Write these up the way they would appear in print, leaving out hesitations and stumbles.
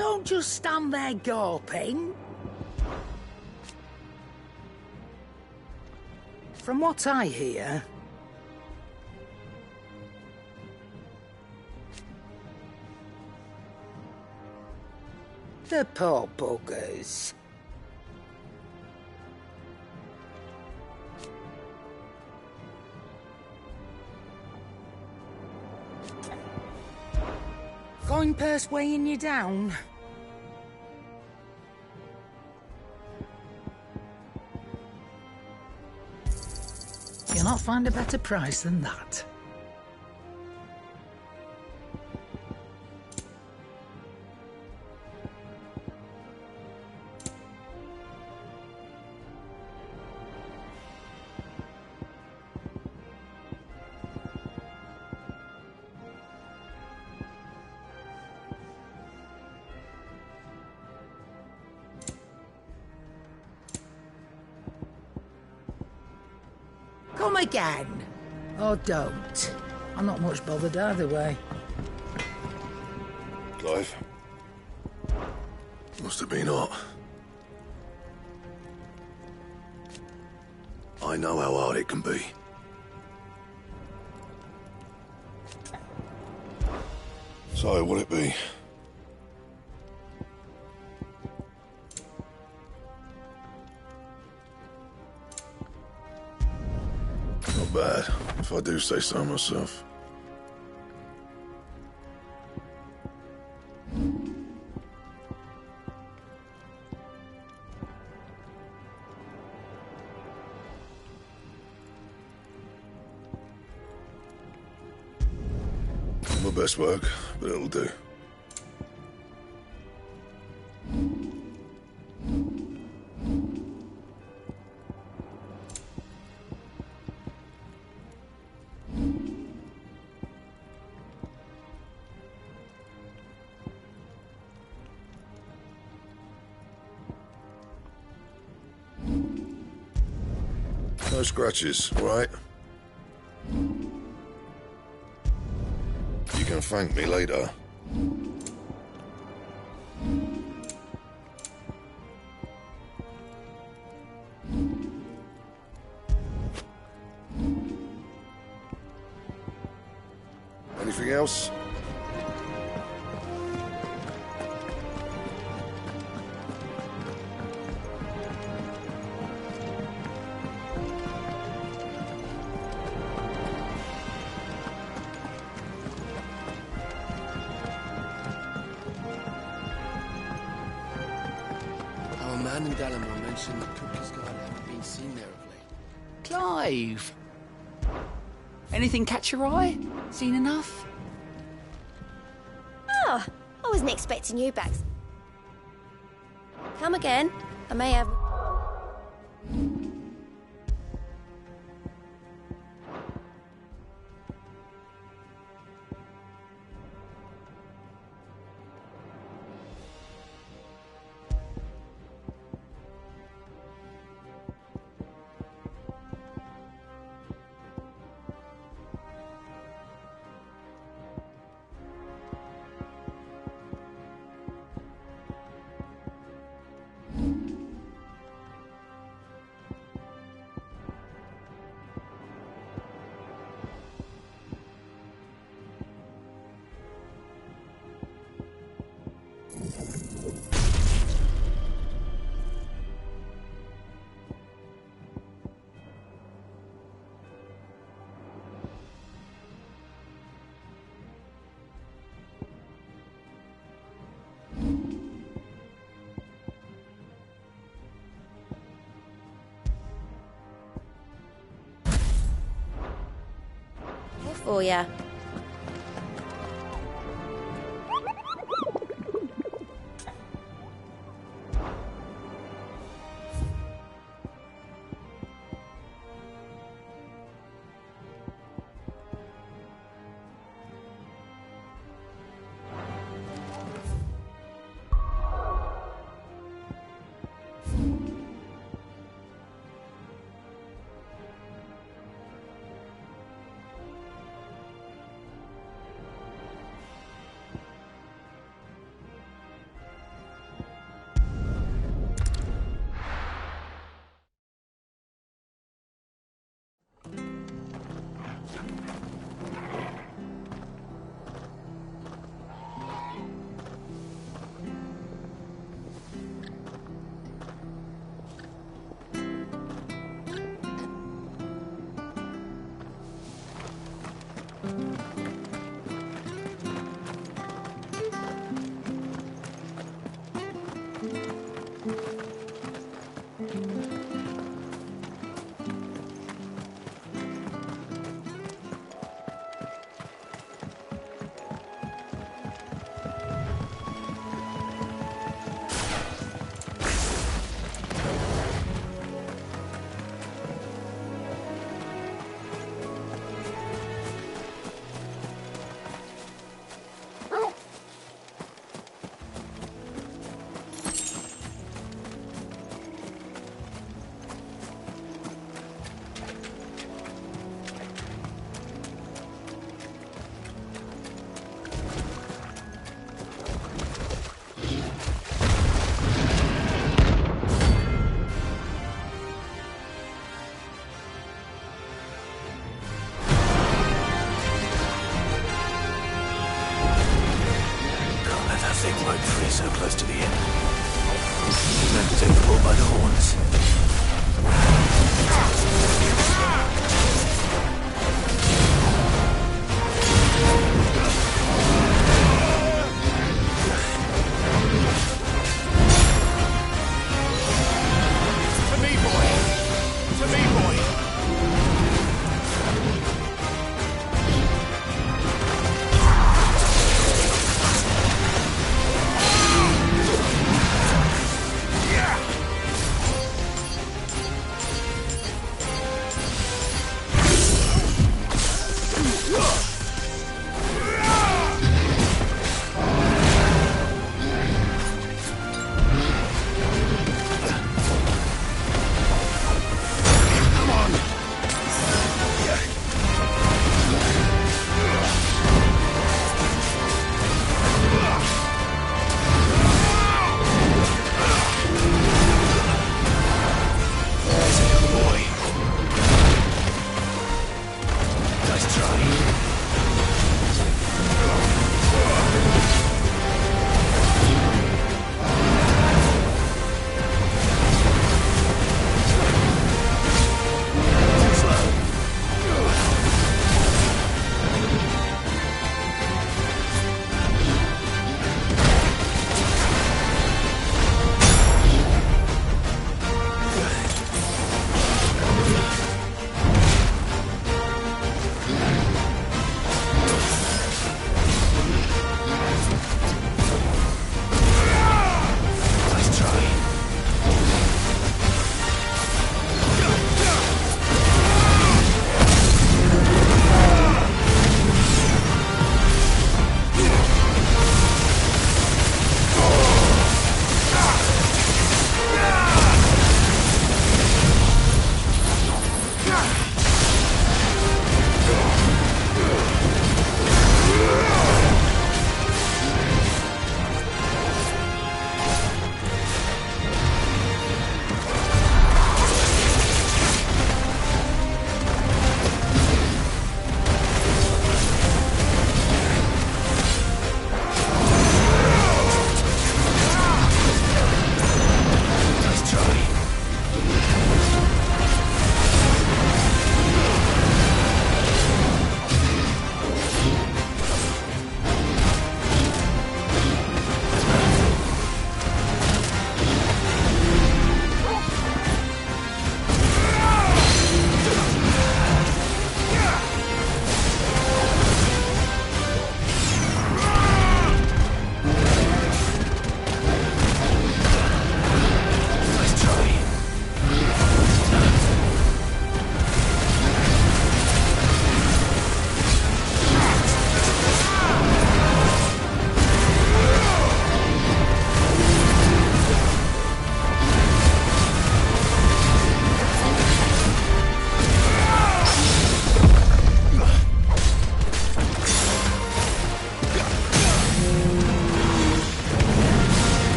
don't just stand there gawping. From what I hear, the poor buggers. Coin purse weighing you down? You'll not find a better price than that. Come again. Or don't. I'm not much bothered either way. Clive? Must have been hot. I know how hard it can be. So, what'll it be? Not bad, if I do say so myself. Not my best work, but it'll do. No scratches, all right? You can thank me later. Anything else? And Dallimore mentioned that Cookie's guard haven't been seen there of late. Clive! Anything catch your eye? Seen enough? Oh, I wasn't expecting you back. Come again. I may have... for ya. broke free so close to the end. Time to take the bull by the horns. To me, boy! To me, boy!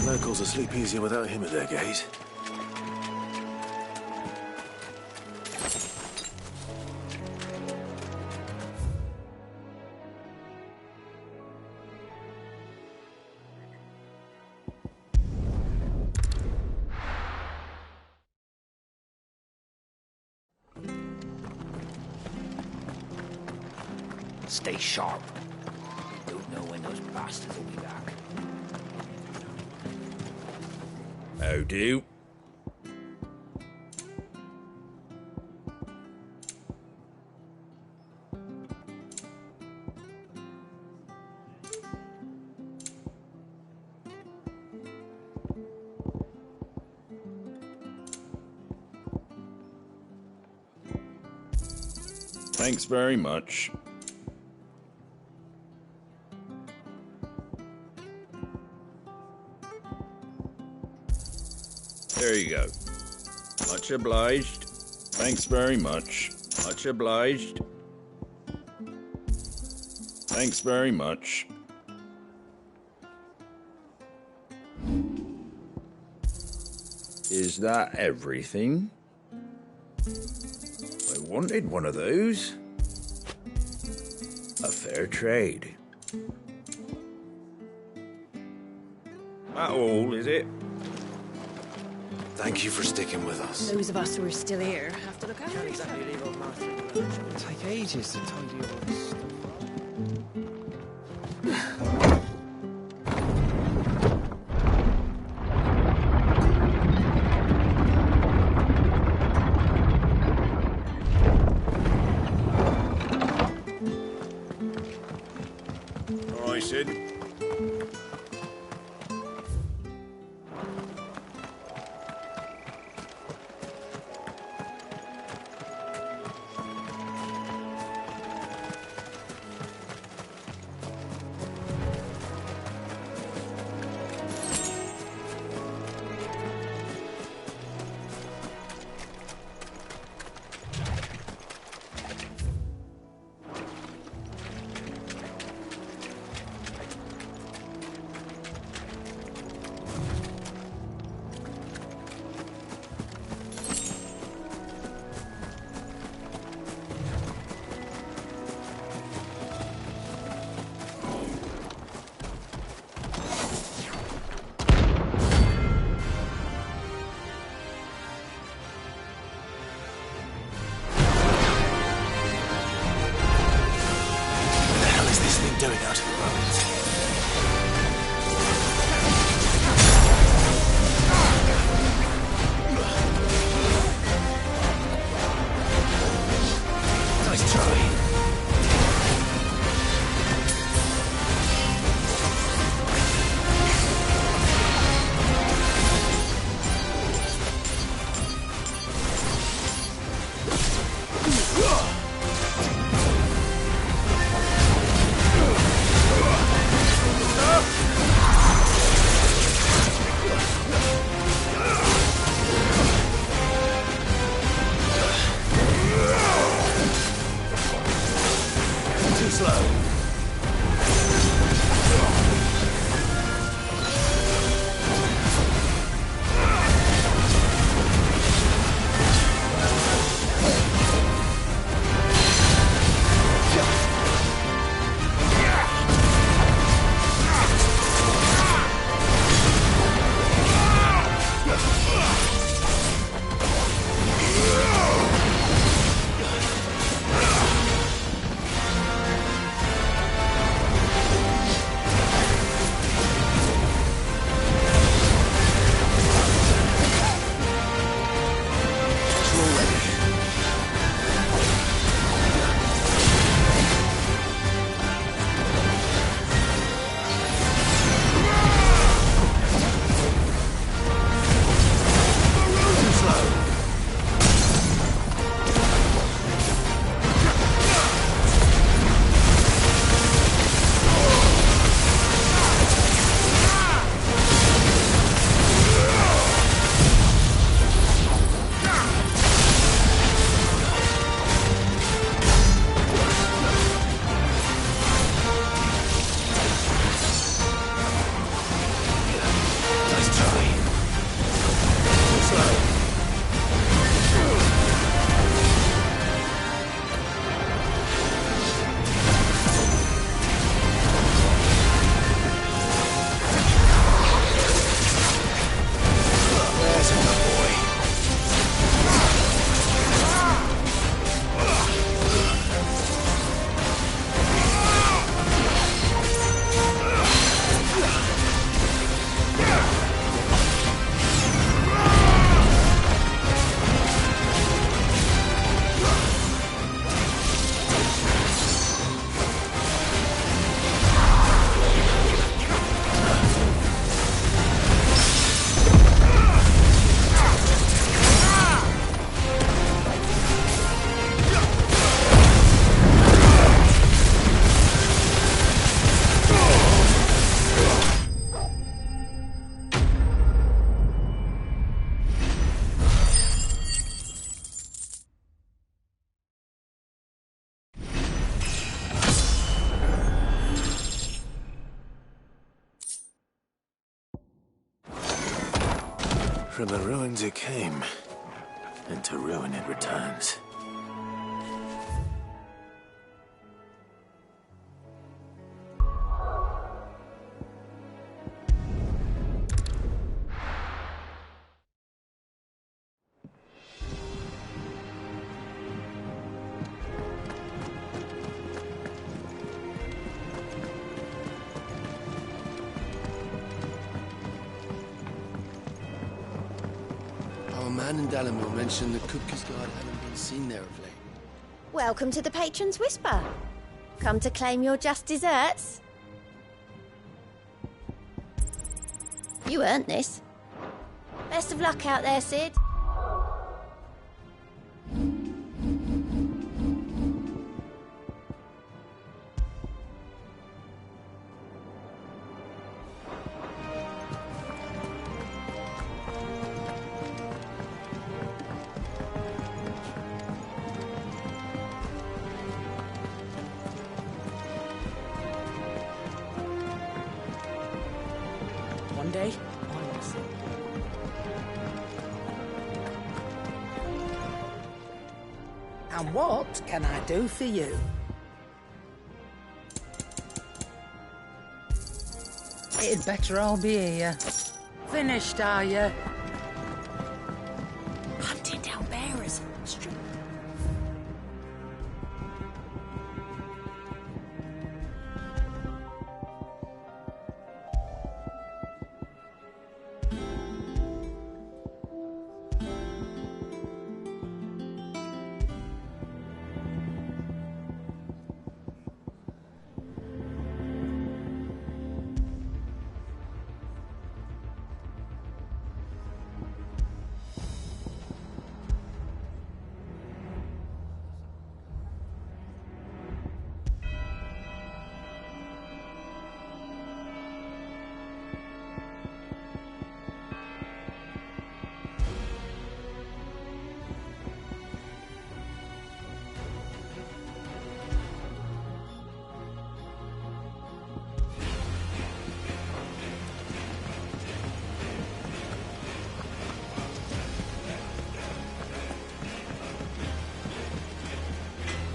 Locals will sleep easier without him at their gate. Stay sharp. You don't know when those bastards will be back. How do? Thanks very much. There you go. Much obliged. Thanks very much. Much obliged. Thanks very much. Is that everything? I wanted one of those. A fair trade. That all, is it? Thank you for sticking with us. Those of us who are still here have to look after each other. It'll take ages to tidy all this stuff All right, Sid. Doing out of the roads. Nice try. Too slow. From the ruins it came, and to ruin it returns. Our man in Dalamore mentioned the Cookers Guard hadn't been seen there of late. Welcome to the Patron's Whisper. Come to claim your just desserts? You earned this. Best of luck out there, Sid. One day, I will see. And what can I do for you? It'd better all be here. Finished, are you? Hunting down bearers.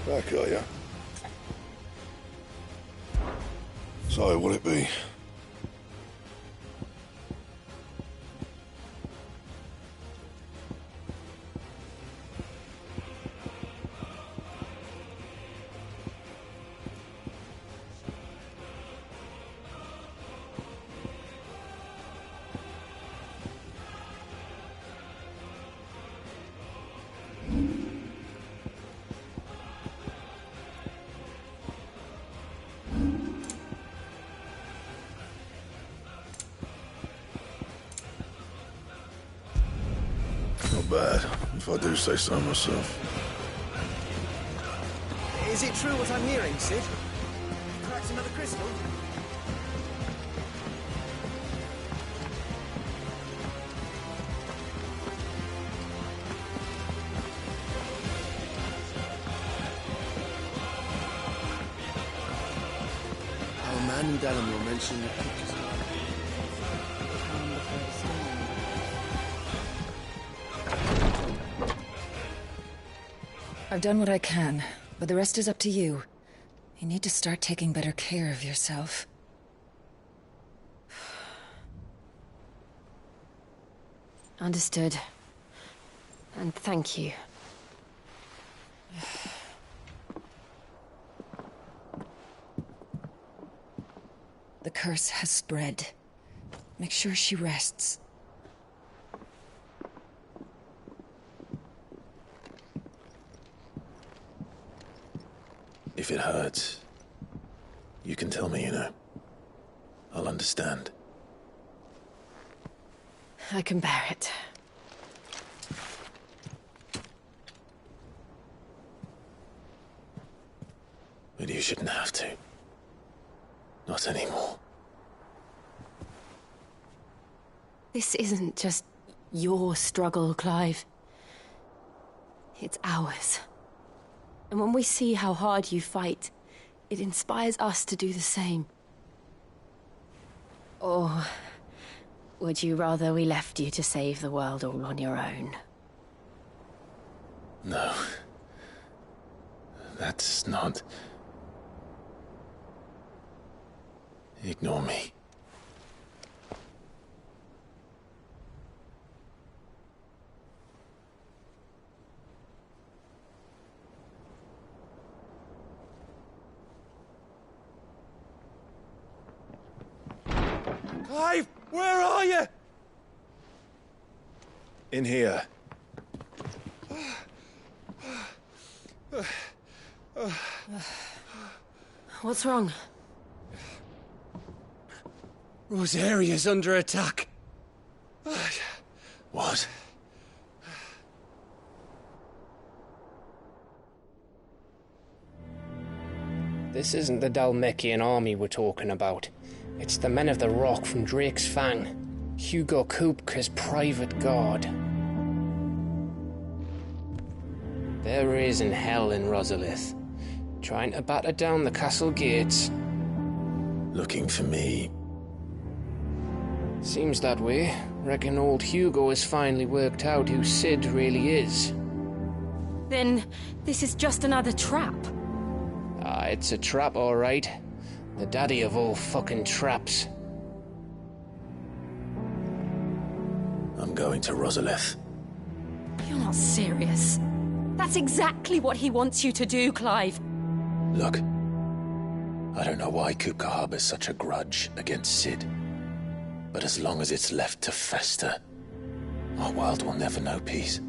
Back, are ya? So, what'll it be? Not bad, if I do say so myself. Is it true what I'm hearing, Sid? Cracked another crystal? Our man in Dalamore mentioned the Cookers Guard. I've done what I can, but the rest is up to you. You need to start taking better care of yourself. Understood. And thank you. The curse has spread. Make sure she rests. If it hurts, you can tell me, you know. I'll understand. I can bear it. But you shouldn't have to. Not anymore. This isn't just your struggle, Clive. It's ours. And when we see how hard you fight, it inspires us to do the same. Or Would you rather we left you to save the world all on your own? No. That's not... Ignore me. Clive, where are you? In here. What's wrong? Rosaria's under attack. What? This isn't the Dalmekian army we're talking about. It's the men of the Rock from Drake's Fang. Hugo Kupka's private guard. There is in hell in Rosalith, trying to batter down the castle gates. Looking for me. Seems that way. Reckon old Hugo has finally worked out who Sid really is. Then this is just another trap. Ah, it's a trap, all right. The daddy of all fucking traps. I'm going to Rosalith. You're not serious. That's exactly what he wants you to do, Clive. Look, I don't know why Kupka harbors such a grudge against Sid. But as long as it's left to fester, our world will never know peace.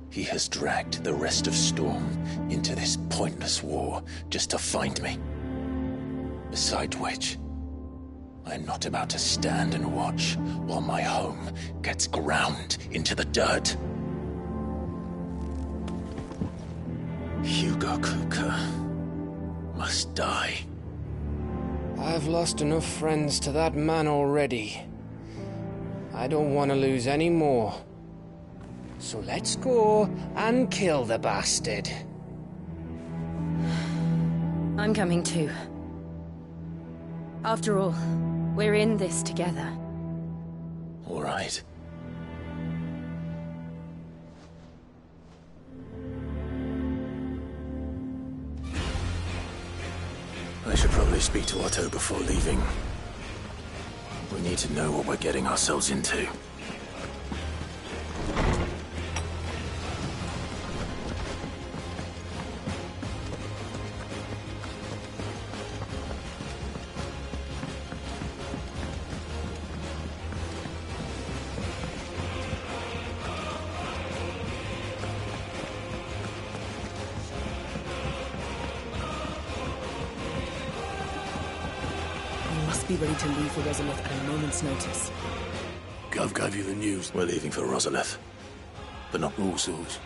He has dragged the rest of Storm into this pointless war just to find me. Besides which, I'm not about to stand and watch while my home gets ground into the dirt. Hugo Kupka must die. I've lost enough friends to that man already. I don't want to lose any more. So let's go and kill the bastard. I'm coming too. After all, we're in this together. All right. I should probably speak to Otto before leaving. We need to know what we're getting ourselves into. Be ready to leave for Rosalith at a moment's notice. Gov gave you the news. We're leaving for Rosalith. But not all sorts.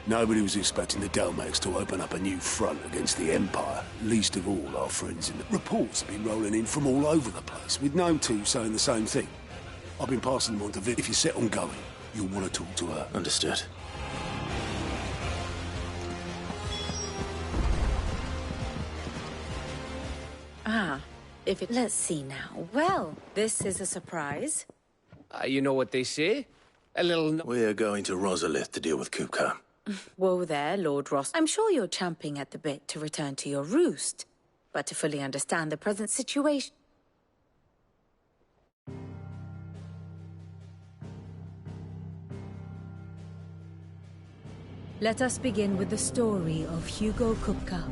Nobody was expecting the Dalmeks to open up a new front against the Empire, least of all our friends in the... Reports have been rolling in from all over the place, with no two saying the same thing. I've been passing them on to Viv. If you're set on going, you'll want to talk to her. Understood. Ah. Let's see now. Well, this is a surprise. You know what they say? A little... We're going to Rosalith to deal with Kupka. Whoa there, Lord Ross. I'm sure you're champing at the bit to return to your roost. But to fully understand the present situation... Let us begin with the story of Hugo Kupka,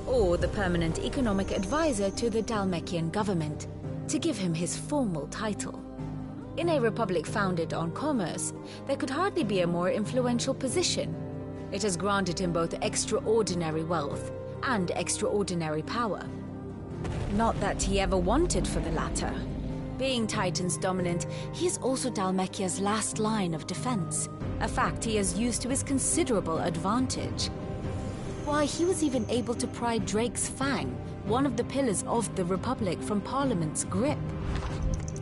or the permanent economic advisor to the Dalmekian government, to give him his formal title. In a republic founded on commerce, there could hardly be a more influential position. It has granted him both extraordinary wealth and extraordinary power. Not that he ever wanted for the latter. Being Titan's dominant, he is also Dalmekia's last line of defense, a fact he has used to his considerable advantage. Why, he was even able to pry Drake's Fang, one of the pillars of the Republic, from Parliament's grip.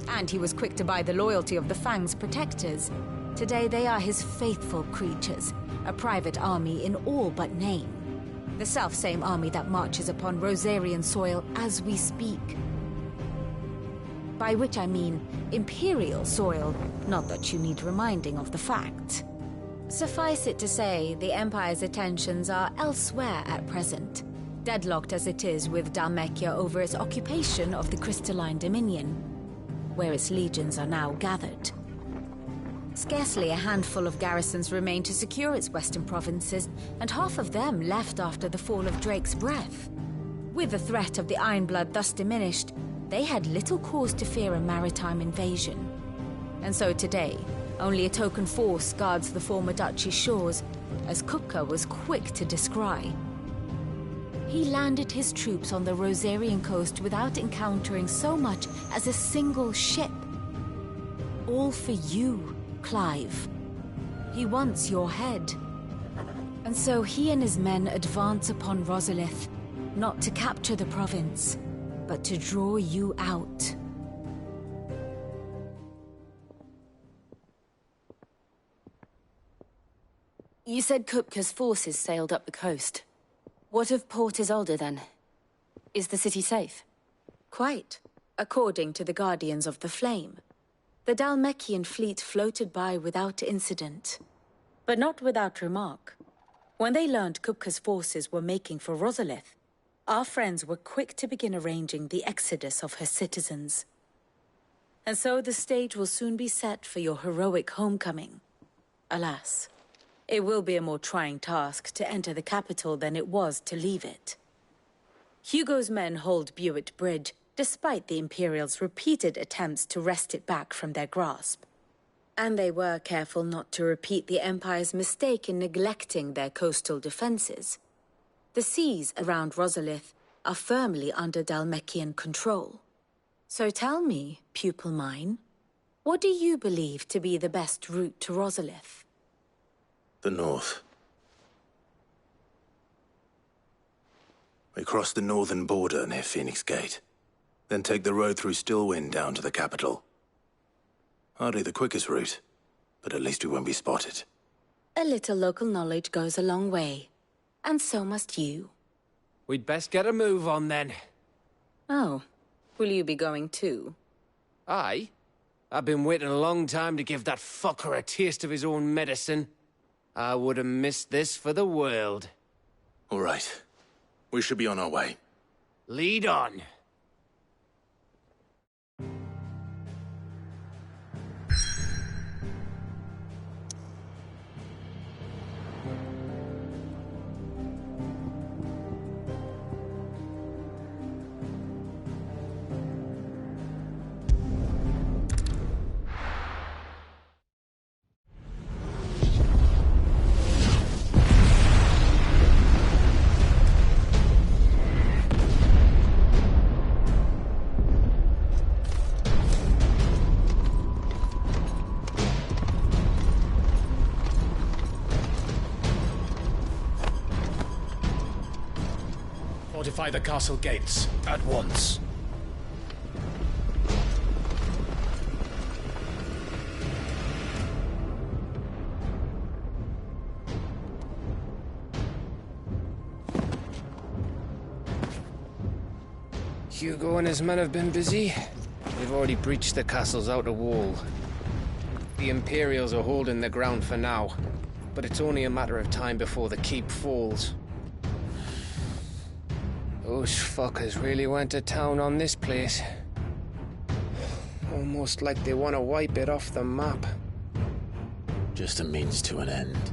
And he was quick to buy the loyalty of the Fang's protectors. Today they are his faithful creatures, a private army in all but name. The self-same army that marches upon Rosarian soil as we speak. By which I mean Imperial soil, not that you need reminding of the fact. Suffice it to say, the Empire's attentions are elsewhere at present, deadlocked as it is with Dhalmekia over its occupation of the Crystalline Dominion, where its legions are now gathered. Scarcely a handful of garrisons remain to secure its western provinces, and half of them left after the fall of Drake's Breath. With the threat of the Ironblood thus diminished, they had little cause to fear a maritime invasion. And so today, only a token force guards the former duchy's shores, as Kupka was quick to descry. He landed his troops on the Rosarian coast without encountering so much as a single ship. All for you, Clive. He wants your head. And so he and his men advance upon Rosalith, not to capture the province, but to draw you out. You said Kupka's forces sailed up the coast. What of Port Isolde, then? Is the city safe? Quite, according to the Guardians of the Flame. The Dhalmekian fleet floated by without incident, but not without remark. When they learned Kupka's forces were making for Rosalith, our friends were quick to begin arranging the exodus of her citizens. And so the stage will soon be set for your heroic homecoming. Alas, it will be a more trying task to enter the capital than it was to leave it. Hugo's men hold Buet Bridge, despite the Imperials' repeated attempts to wrest it back from their grasp. And they were careful not to repeat the Empire's mistake in neglecting their coastal defenses. The seas around Rosalith are firmly under Dhalmekian control. So tell me, pupil mine, what do you believe to be the best route to Rosalith? The north. We cross the northern border near Phoenix Gate, then take the road through Stillwind down to the capital. Hardly the quickest route, but at least we won't be spotted. A little local knowledge goes a long way, and so must you. We'd best get a move on then. Oh, will you be going too? Aye. I've been waiting a long time to give that fucker a taste of his own medicine. I would have missed this for the world. All right. We should be on our way. Lead on. Fortify the castle gates, at once. Hugo and his men have been busy. They've already breached the castle's outer wall. The Imperials are holding the ground for now, but it's only a matter of time before the keep falls. Those fuckers really went to town on this place. Almost like they want to wipe it off the map. Just a means to an end.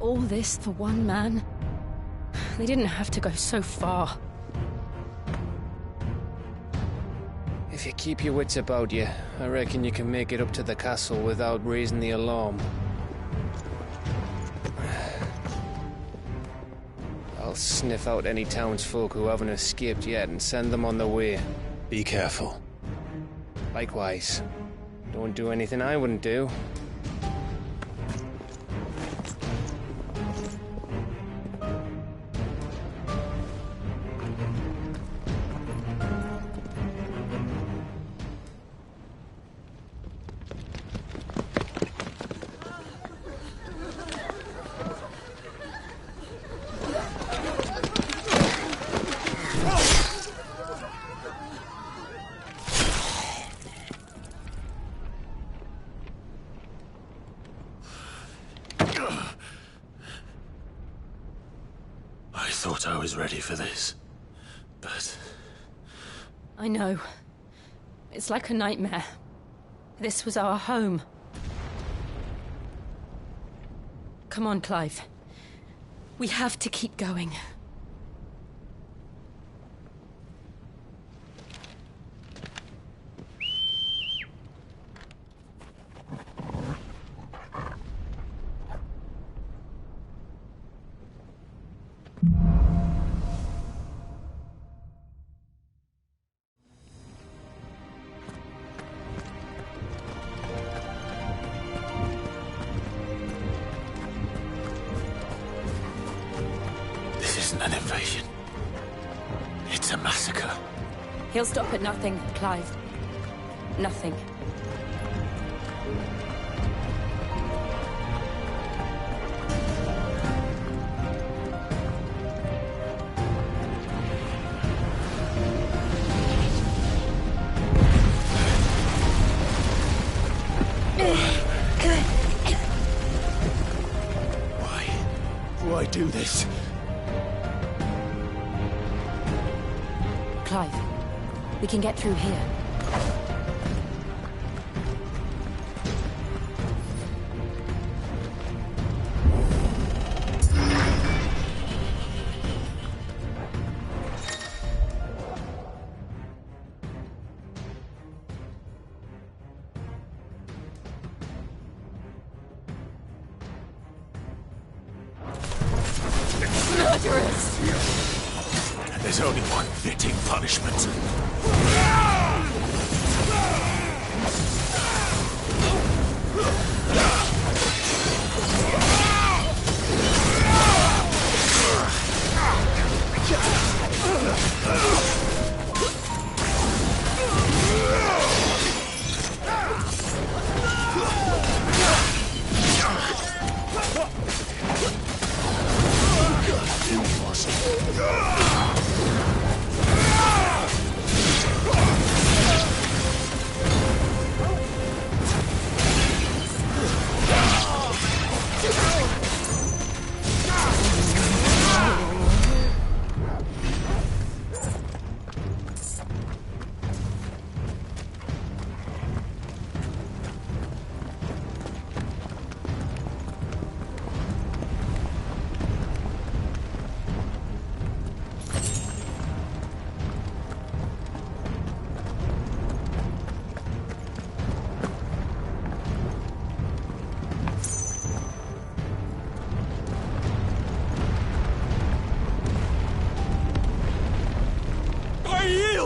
All this for one man? They didn't have to go so far. If you keep your wits about you, I reckon you can make it up to the castle without raising the alarm. I'll sniff out any townsfolk who haven't escaped yet and send them on their way. Be careful. Likewise. Don't do anything I wouldn't do. thought I was ready for this, but... I know. It's like a nightmare. This was our home. Come on, Clive. We have to keep going. This isn't an invasion. It's a massacre. He'll stop at nothing, Clive. Nothing. Why do this? Clive, we can get through here. There's only one fitting punishment.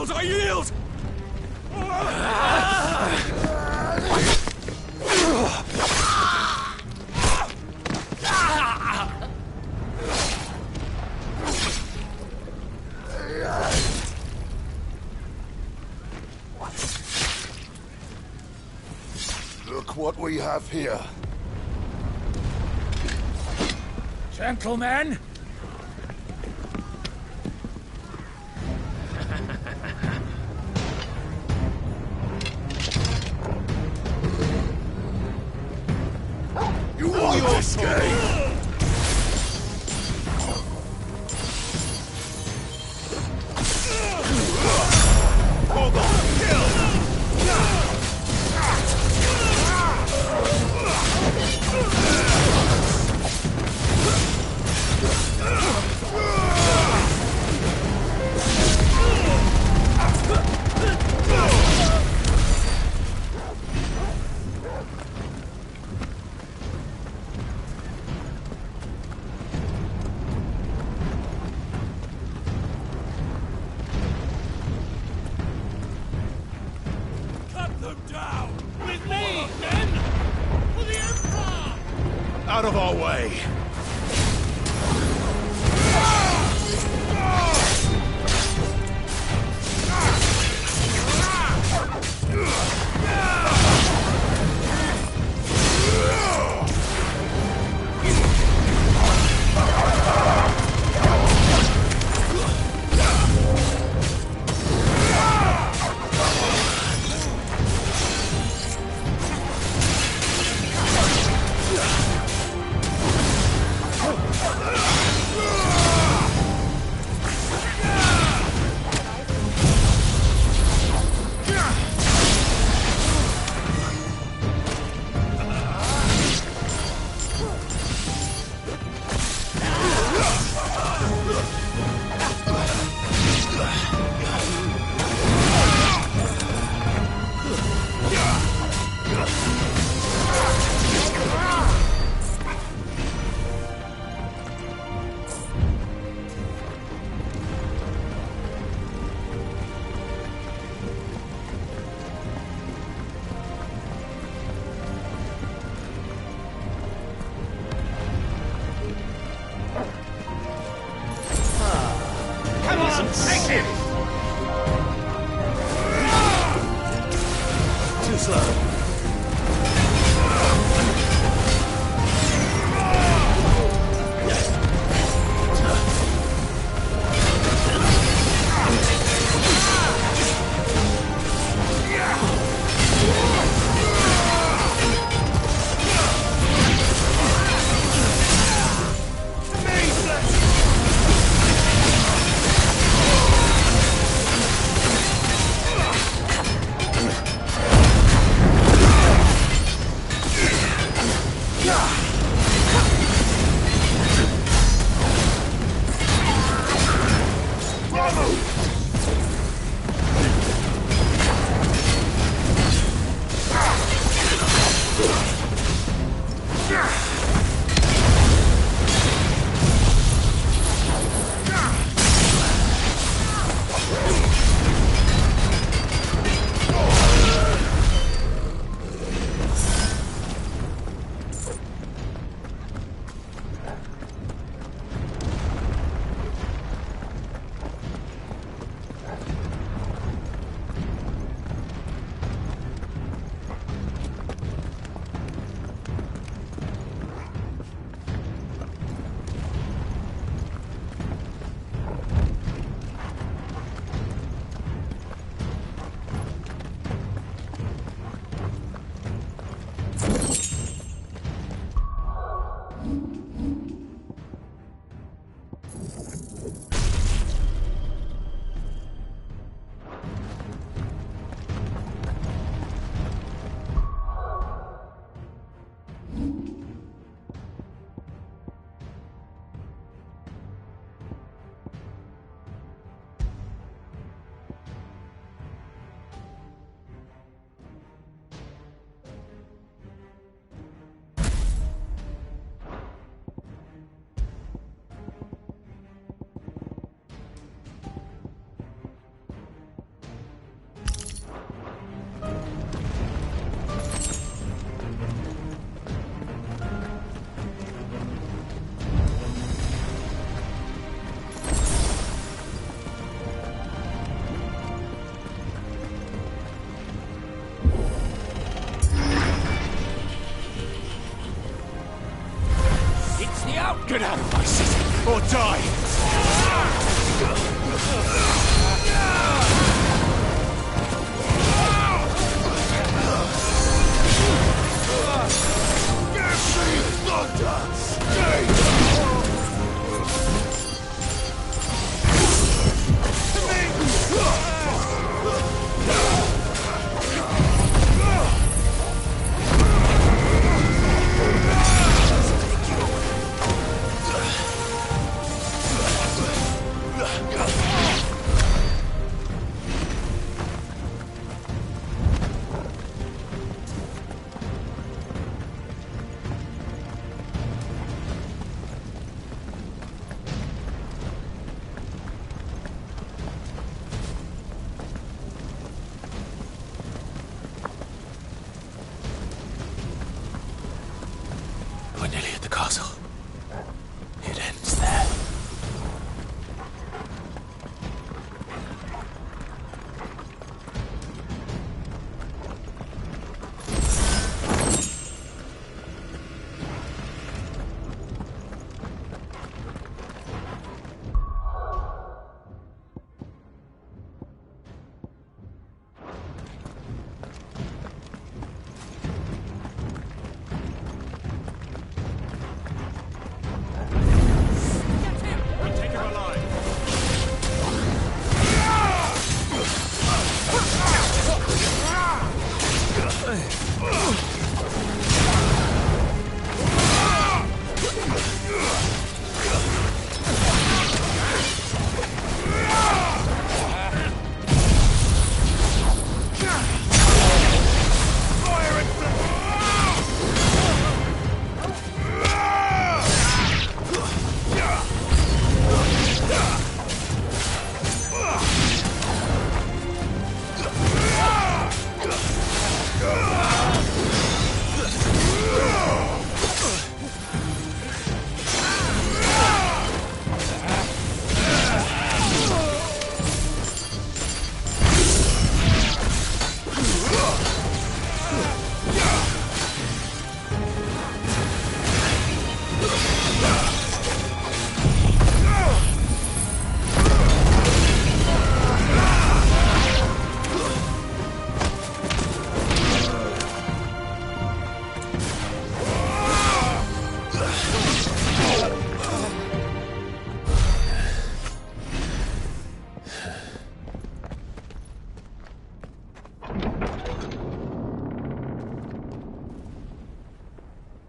I yield! Look what we have here. Gentlemen! You want to escape? Hold on! Out of our way! Get out of my city, or die! We're nearly at the castle. It ends there.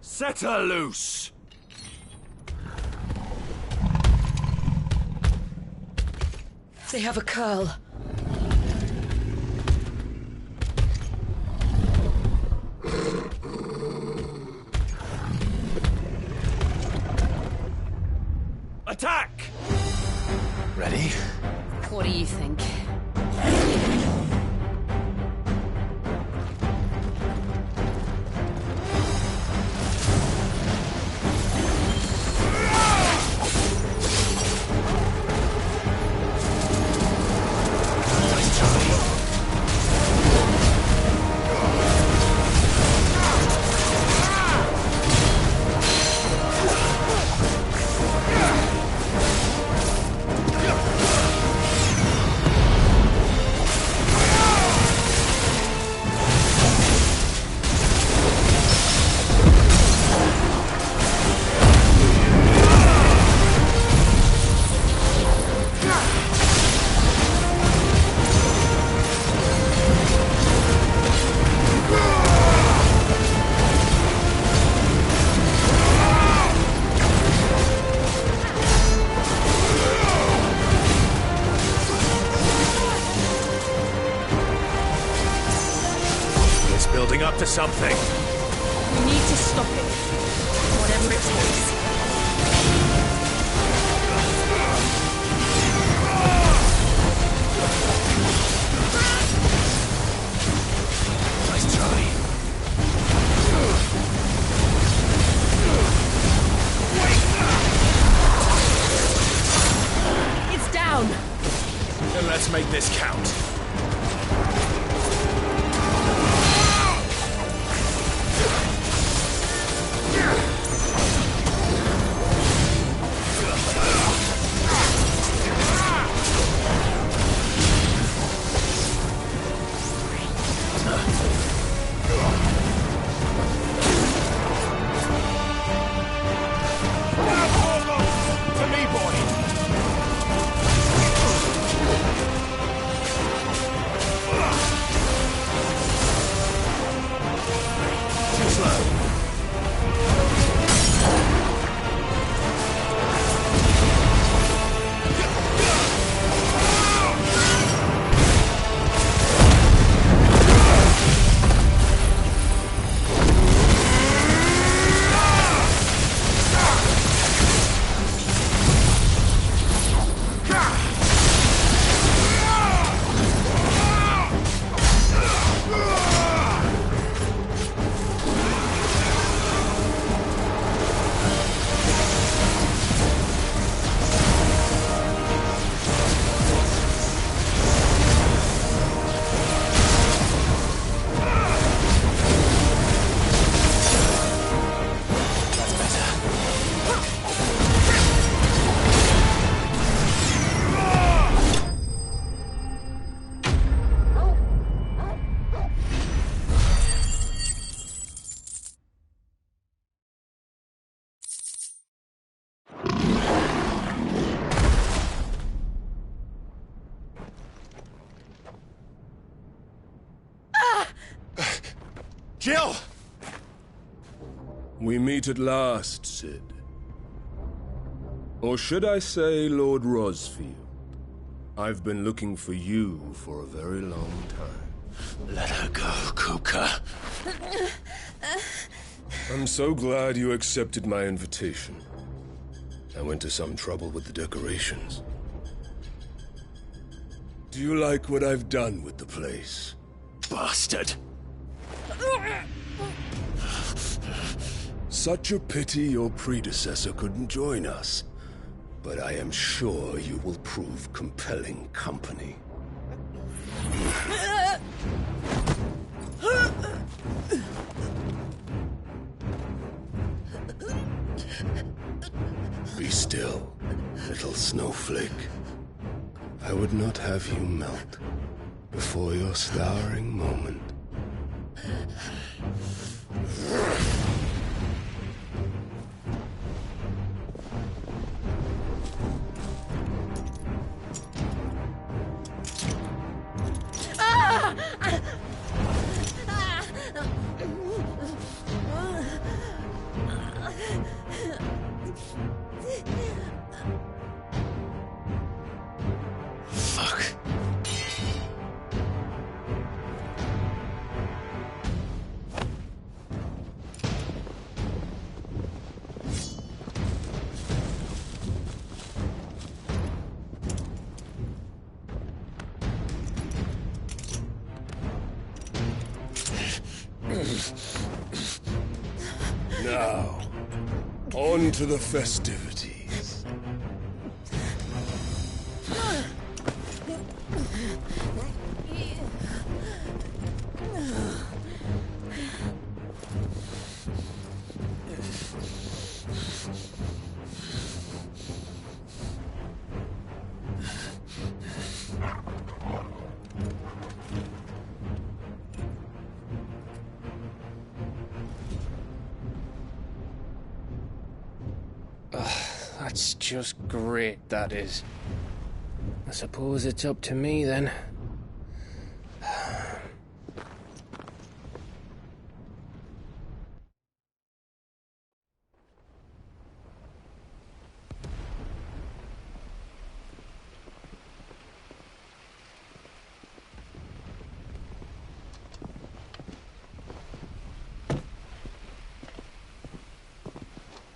Set her loose! They have a curl. Attack! Ready? What do you think? Building up to something. We need to stop it. Whatever it takes. Nice try. It's down. Then let's make this count. Too slow. Jill! We meet at last, Sid. Or should I say, Lord Rosfield? I've been looking for you for a very long time. Let her go, Kupka. I'm so glad you accepted my invitation. I went to some trouble with the decorations. Do you like what I've done with the place? Bastard! Such a pity your predecessor couldn't join us. But I am sure you will prove compelling company. Be still, little snowflake. I would not have you melt before your starring moment. Fuck. Now, on to the festivities. That's just great, that is. I suppose it's up to me, then.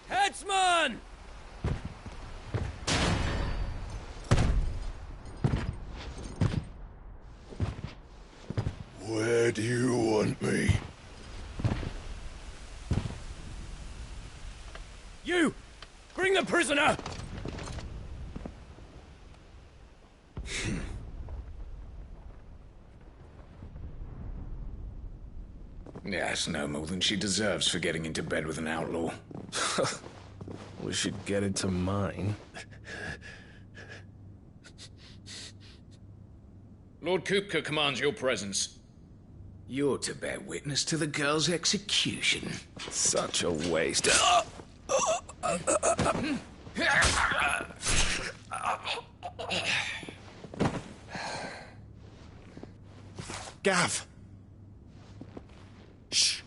Headsman! Where do you want me? You! Bring the prisoner! Yes, no more than she deserves for getting into bed with an outlaw. We should get into mine. Lord Kupka commands your presence. You're to bear witness to the girl's execution. Such a waste. Gav! Shh!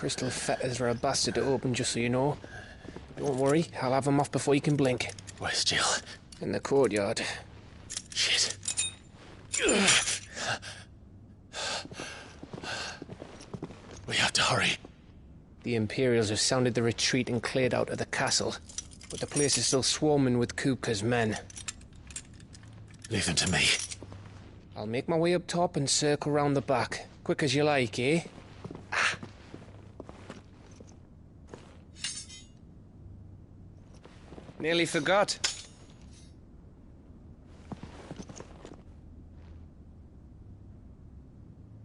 crystal fetters are a bastard to open, just so you know. Don't worry, I'll have them off before you can blink. Where's Jill? In the courtyard. Shit. We have to hurry. The Imperials have sounded the retreat and cleared out of the castle, but the place is still swarming with Kupka's men. Leave them to me. I'll make my way up top and circle round the back. Quick as you like, eh? Ah. Nearly forgot.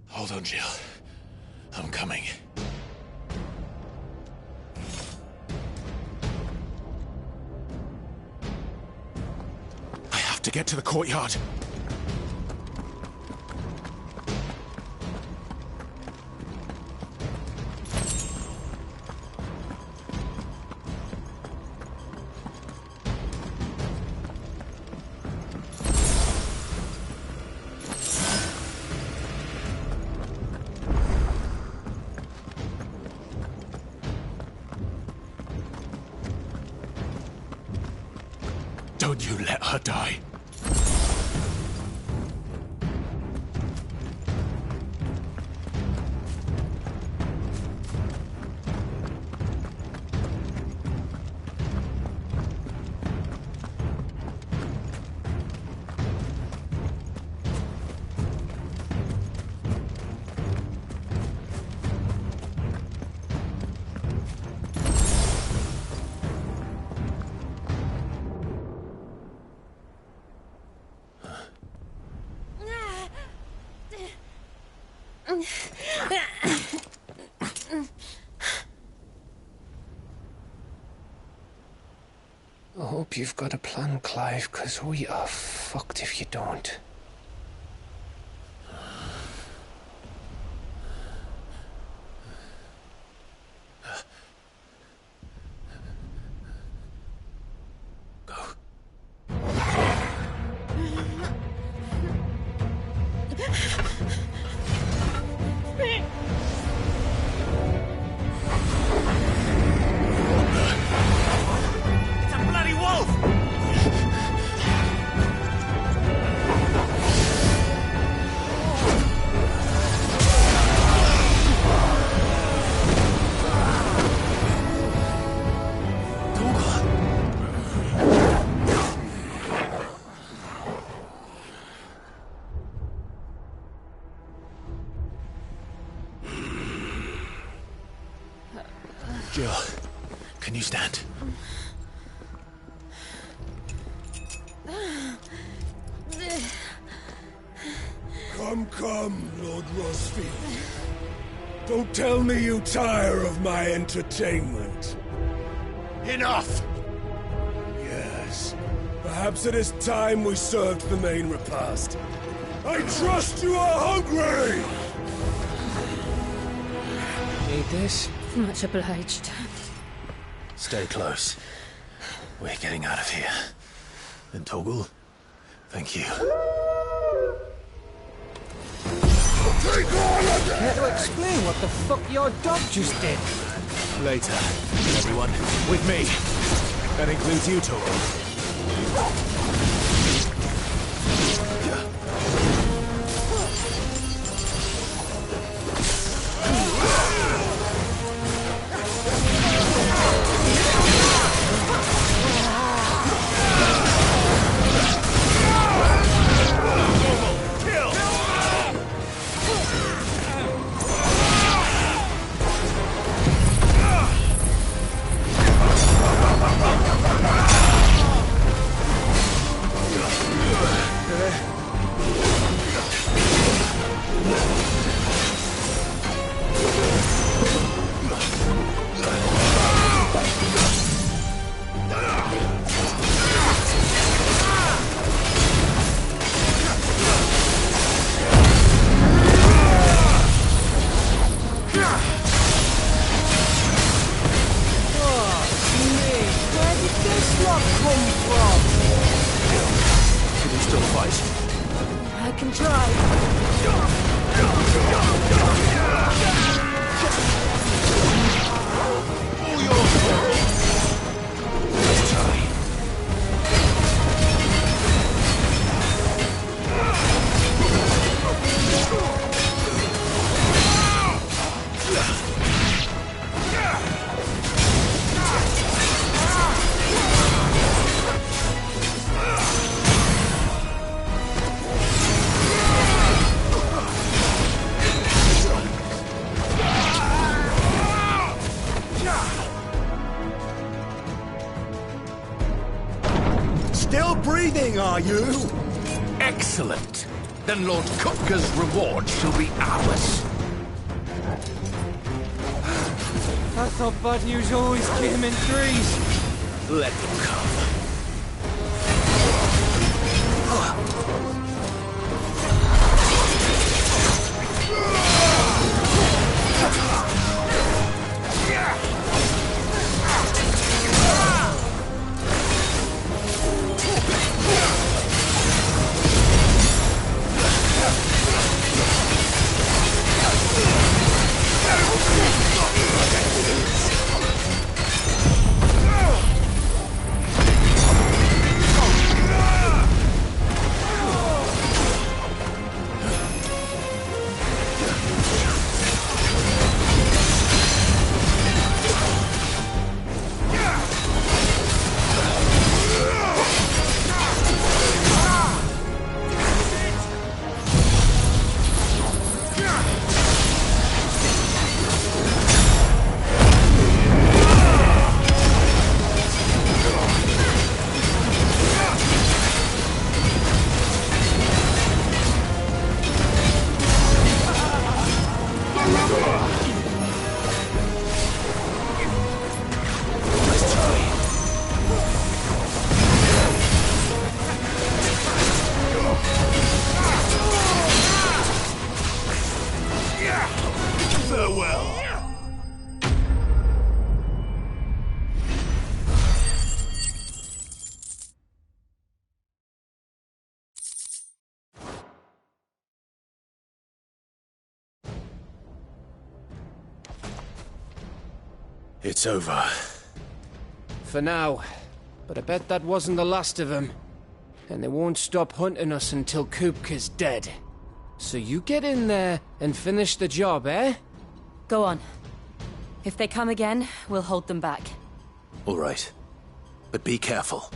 Hold on, Jill. I'm coming. I have to get to the courtyard. Don't you let her die. I hope you've got a plan, Clive, because we are fucked if you don't. Jill, can you stand? Come, Lord Rosfield. Don't tell me you tire of my entertainment. Enough! Yes. Perhaps it is time we served the main repast. I trust you are hungry! Need this? Much obliged. Stay close. We're getting out of here. And Toggle, thank you. Care to explain what the fuck your dog just did? Later, everyone. With me. That includes you, Toggle. I can try. Still breathing, are you? Excellent. Then Lord Kupka's reward shall be ours. I thought bad news always came in threes. Let them come. It's over. For now. But I bet that wasn't the last of them. And they won't stop hunting us until Kupka's dead. So you get in there and finish the job, eh? Go on. If they come again, we'll hold them back. All right. But be careful.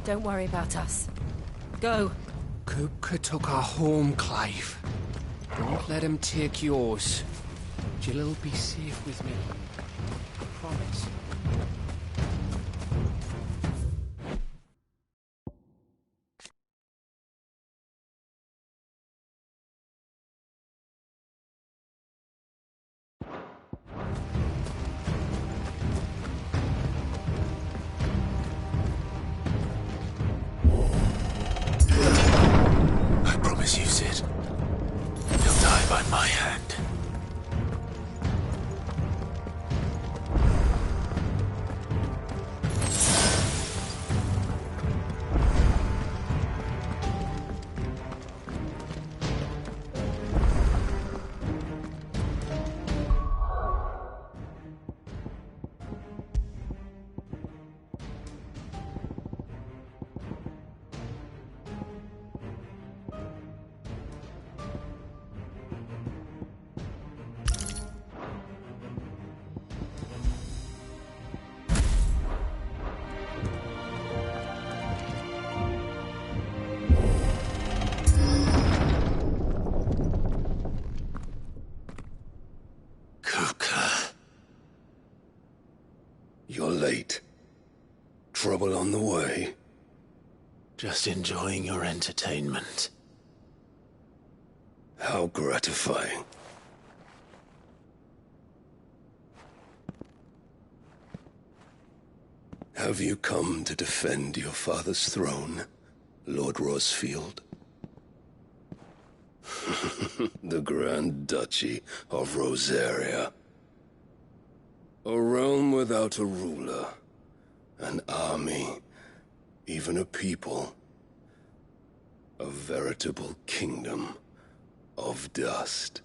Don't worry about us. Go. Kupka took our home, Clive. Don't let him take yours. Jill'll be safe with me. I promise. I promise you, Sid. You'll die by my hand. You're late. Trouble on the way? Just enjoying your entertainment. How gratifying. Have you come to defend your father's throne, Lord Rosfield? The Grand Duchy of Rosaria. A realm without a ruler, an army, even a people. A veritable kingdom of dust.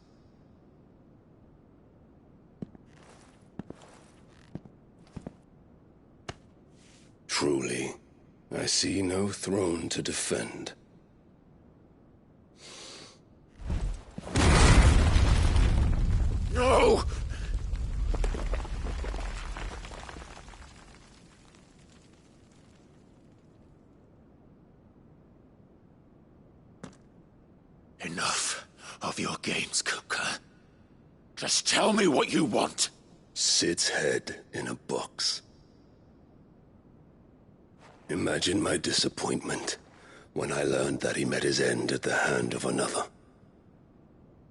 Truly, I see no throne to defend. No! Enough of your games, Kupka. Just tell me what you want. Sid's head in a box. Imagine my disappointment when I learned that he met his end at the hand of another.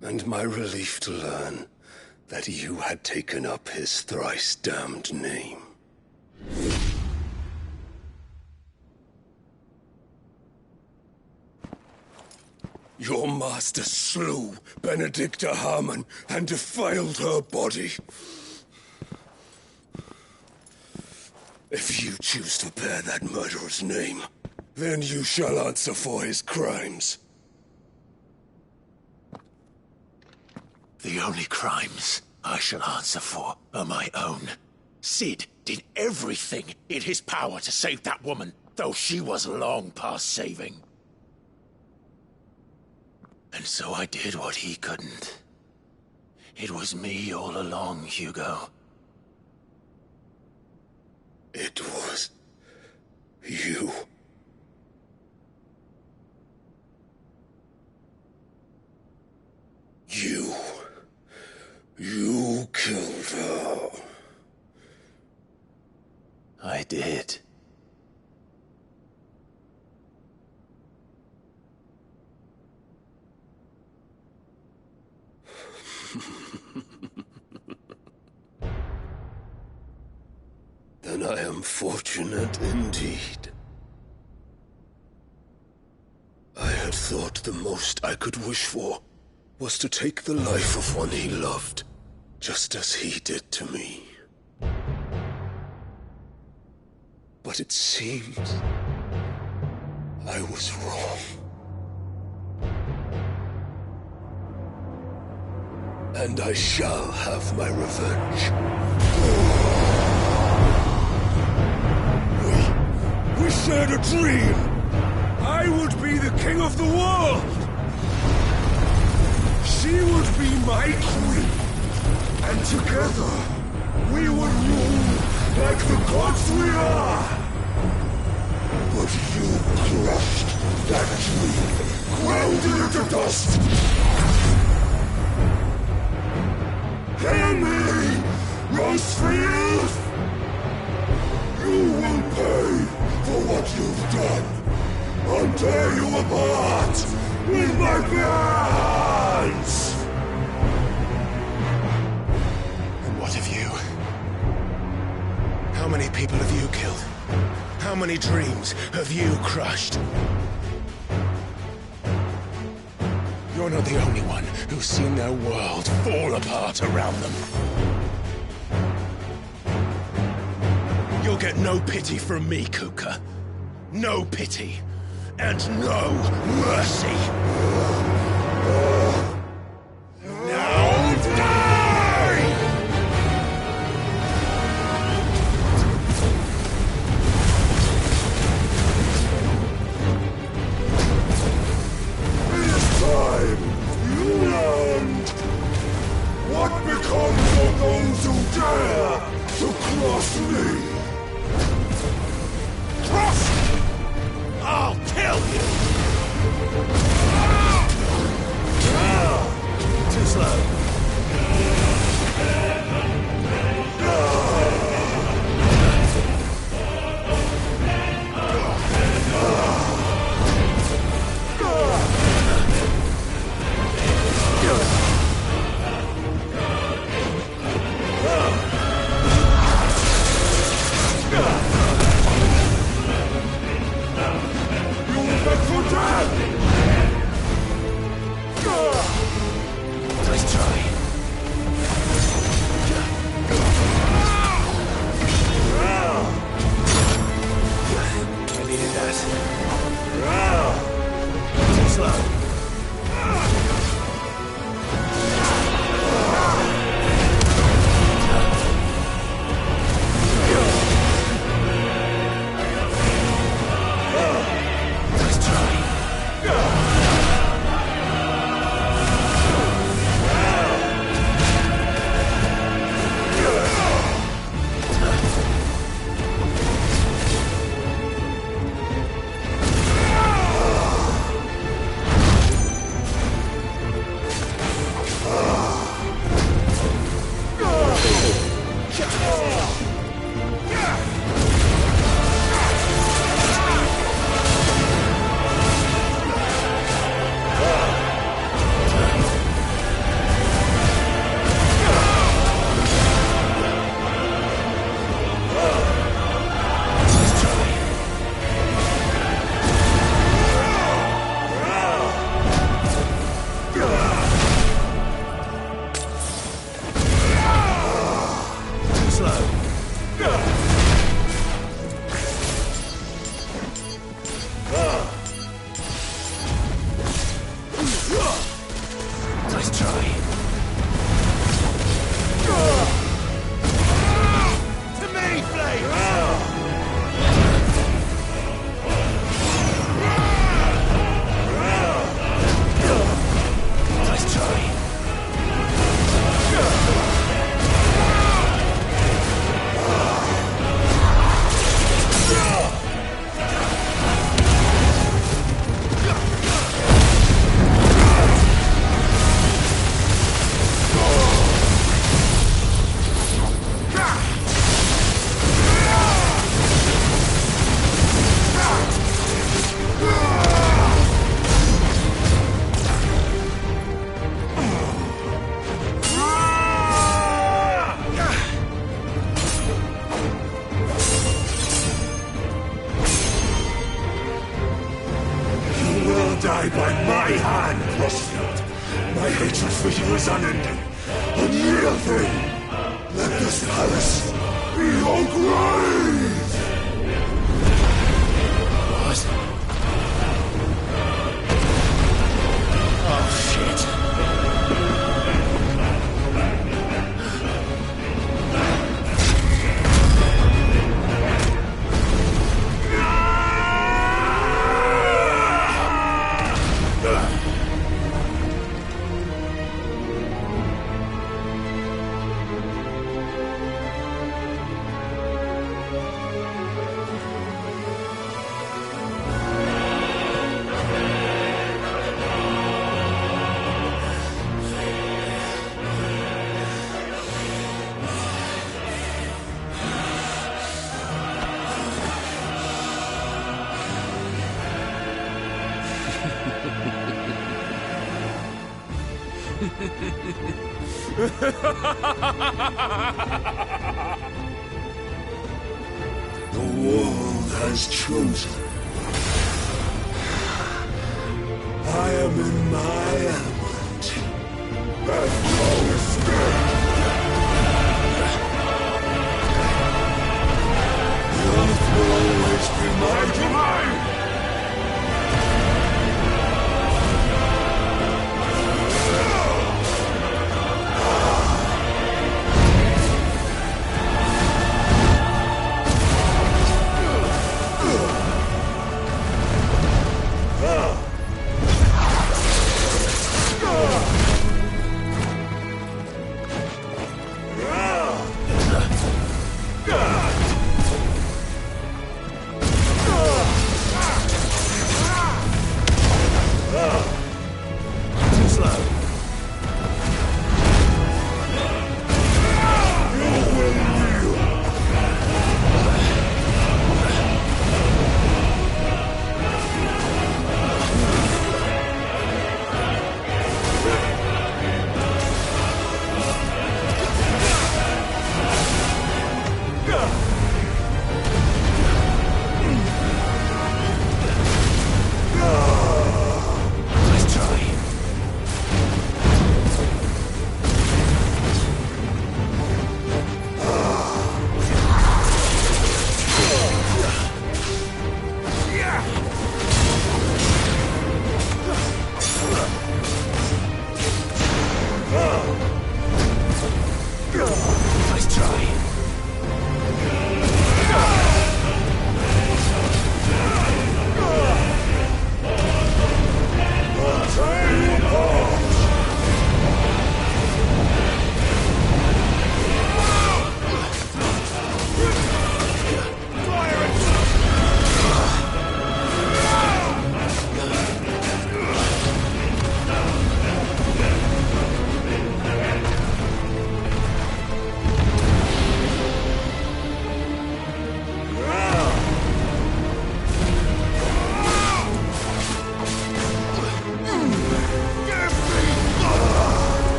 And my relief to learn that you had taken up his thrice-damned name. Your master slew Benedicta Harmon and defiled her body. If you choose to bear that murderer's name, then you shall answer for his crimes. The only crimes I shall answer for are my own. Sid did everything in his power to save that woman, though she was long past saving. And so I did what he couldn't. It was me all along, Hugo. It was you. You killed her. I did. Then I am fortunate indeed. I had thought the most I could wish for was to take the life of one he loved, just as he did to me. But it seems I was wrong. And I shall have my revenge. We shared a dream. I would be the king of the world. She would be my queen. And together, we would rule like the gods we are. But you crushed that dream, ground it into dust. Hear me, Rosefield! You will pay for what you've done. I'll tear you apart with my bare hands! And what of you? How many people have you killed? How many dreams have you crushed? You're not the only one who's seen their world fall apart around them. You'll get no pity from me, Kuka. No pity. And no mercy. Now die! This time, you learned what becomes of those who dare to cross me. Cross! I'll kill you! Too slow. for you is unending. A real thing. Let this palace be your grave! What? Oh, shit. The world has chosen. I am in my element. There's no escape. The earth will always be my domain.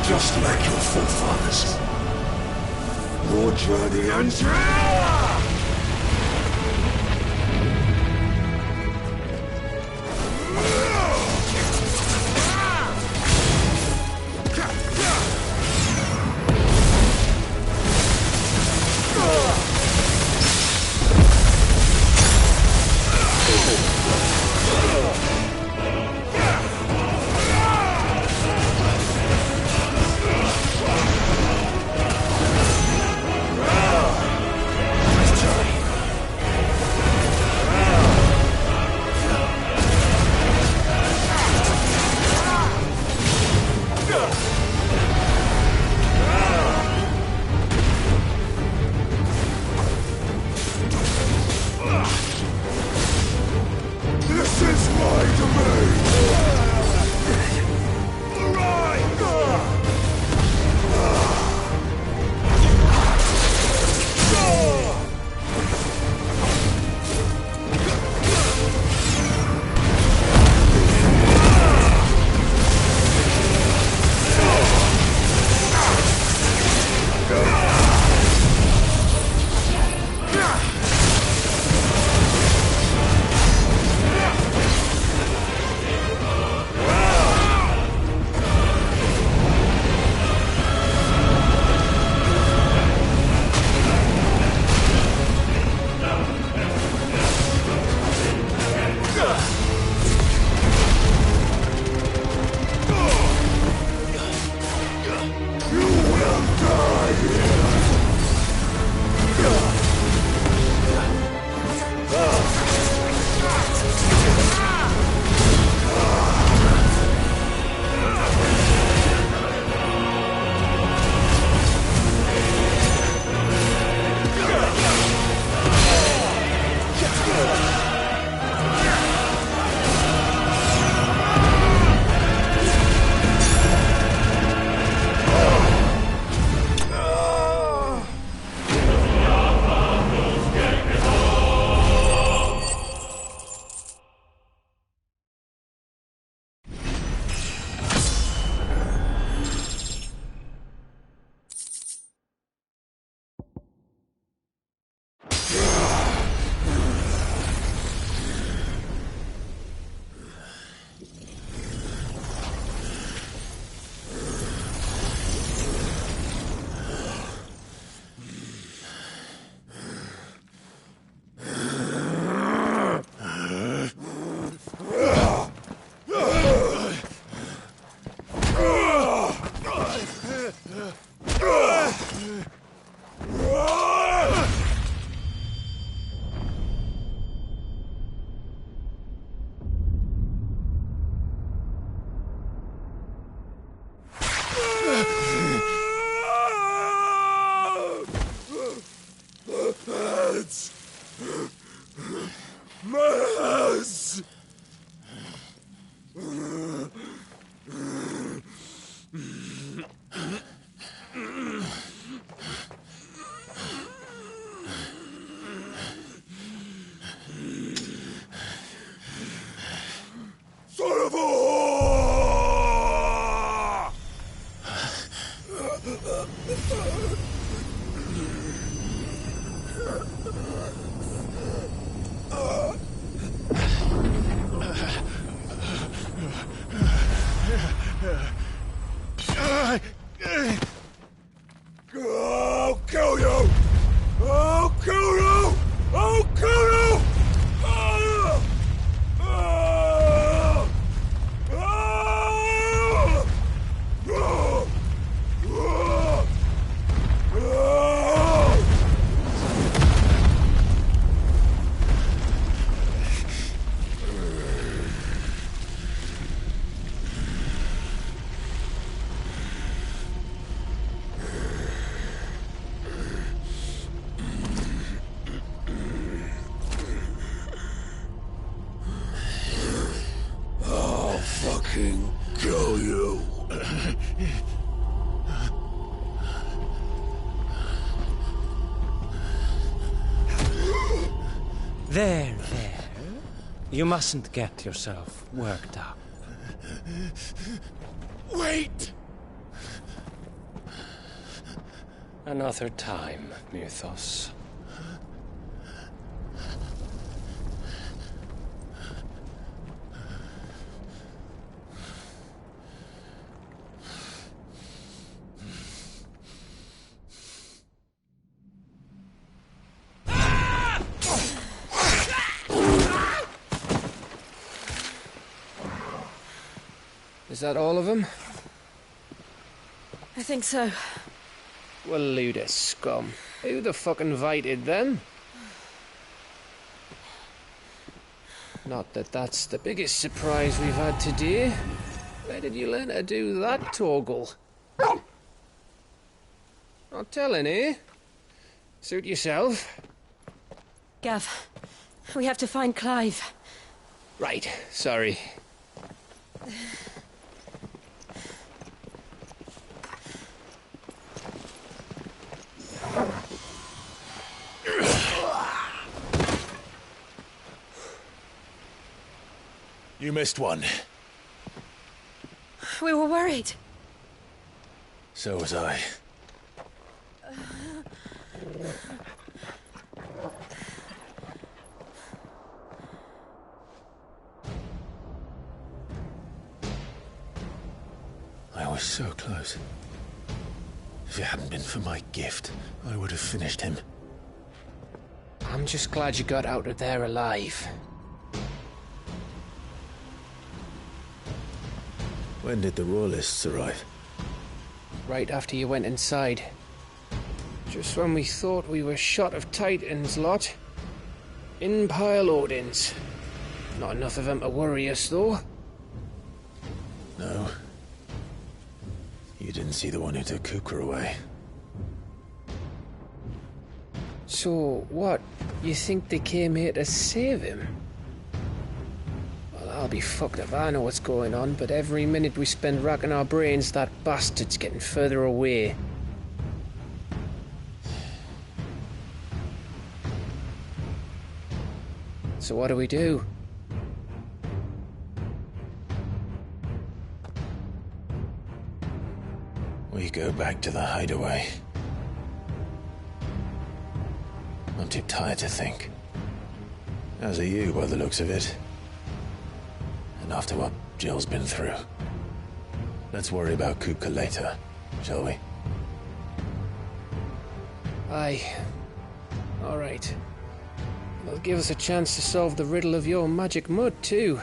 Just like your forefathers. Your journey ends here! This is my domain! Maz! Son of a whore! I'll kill you! I'll kill you! I'll kill you! I'll fucking kill you. There. You mustn't get yourself worked up. Wait! Another time, Mythos. Is that all of them? I think so. Well, Luda scum. Who the fuck invited them? Not that that's the biggest surprise we've had today. Where did you learn to do that, Torgal? Not telling, eh? Suit yourself. Gav, we have to find Clive. Right, sorry. You missed one. We were worried. So was I. I was so close. If it hadn't been for my gift, I would have finished him. I'm just glad you got out of there alive. When did the Royalists arrive? Right after you went inside. Just when we thought we were shot of Titans, lot. In pile Odins. Not enough of them to worry us, though. No. You didn't see the one who took Kupka away. So, what? You think they came here to save him? Well, I'll be fucked if I know what's going on, but every minute we spend racking our brains, that bastard's getting further away. So what do we do? We go back to the hideaway. I'm too tired to think. As are you, by the looks of it. And after what Jill's been through. Let's worry about Kupka later, shall we? Aye. All right. It'll give us a chance to solve the riddle of your magic mud, too.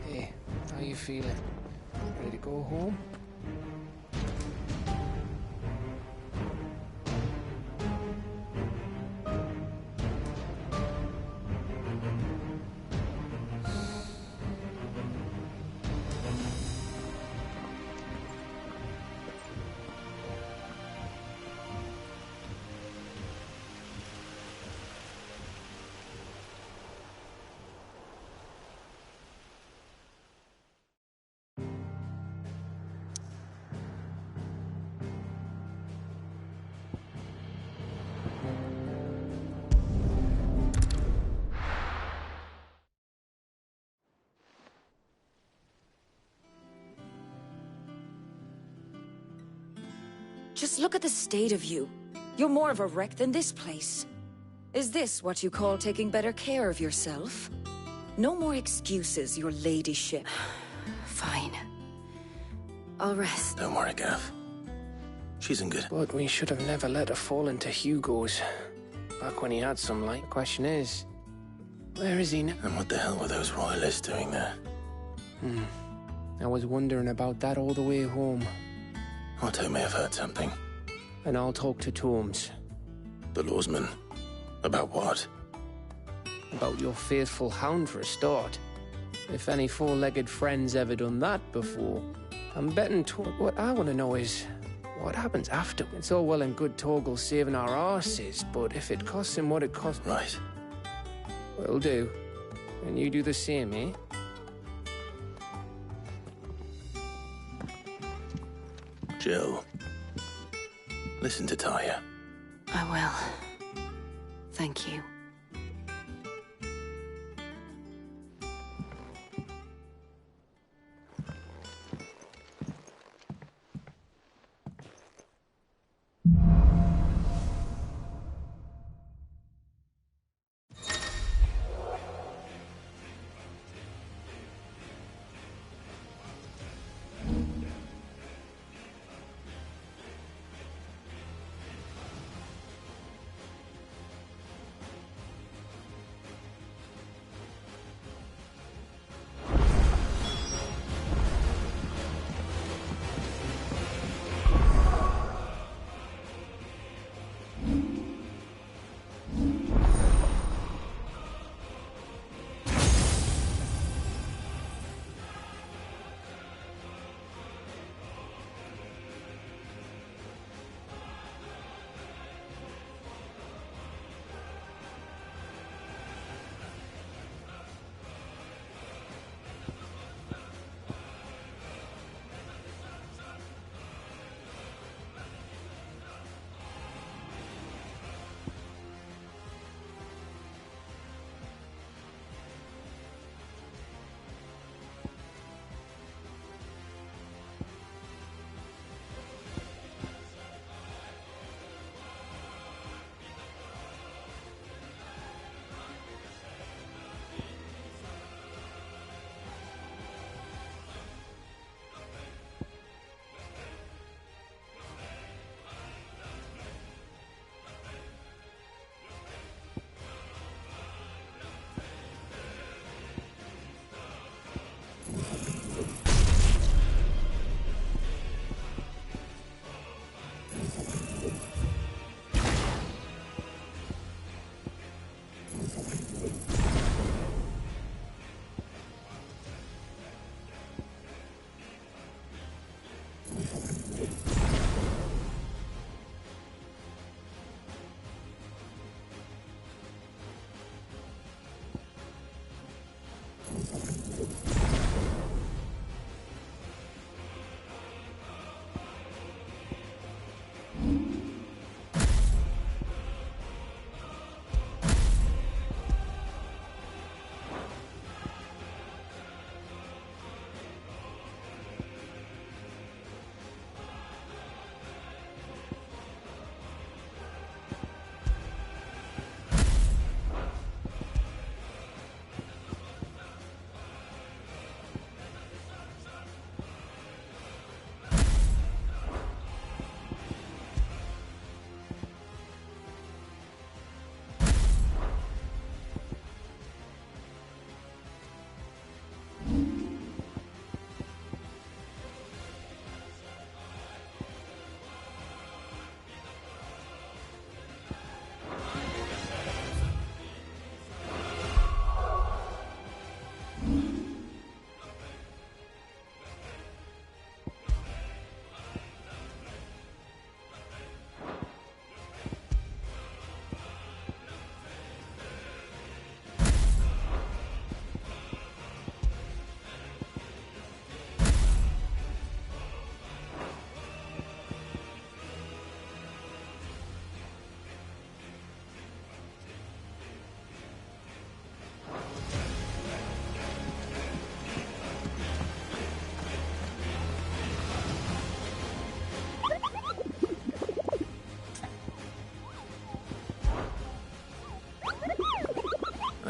Hey, how you feeling? Ready to go home? Just look at the state of you. You're more of a wreck than this place. Is this what you call taking better care of yourself? No more excuses, your ladyship. Fine. I'll rest. Don't worry, Gav. She's in good. But we should have never let her fall into Hugo's. Back when he had some light. Question is, where is he now? And what the hell were those royalists doing there? I was wondering about that all the way home. Otto may have heard something. And I'll talk to Torms. The lawsman? About what? About your faithful hound for a start. If any four-legged friend's ever done that before. I'm betting what I want to know is, what happens after? It's all well and good Torgal saving our arses, but if it costs him what it costs... Right. Will do. And you do the same, eh? Jill. Listen to Taya. I will. Thank you.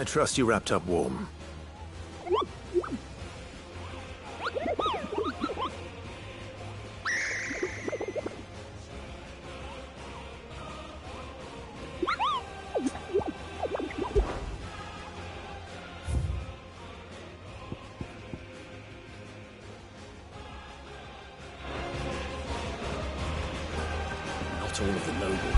I trust you wrapped up warm. Not all of the nobles.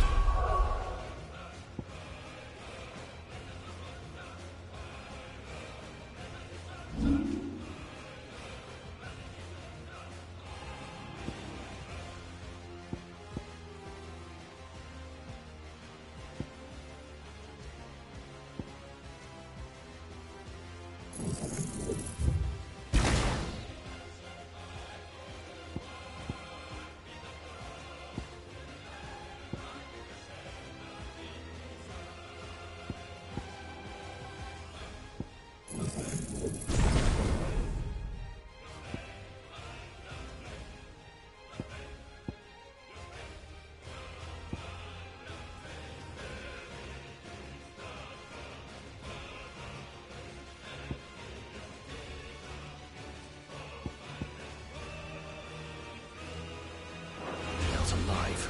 Alive.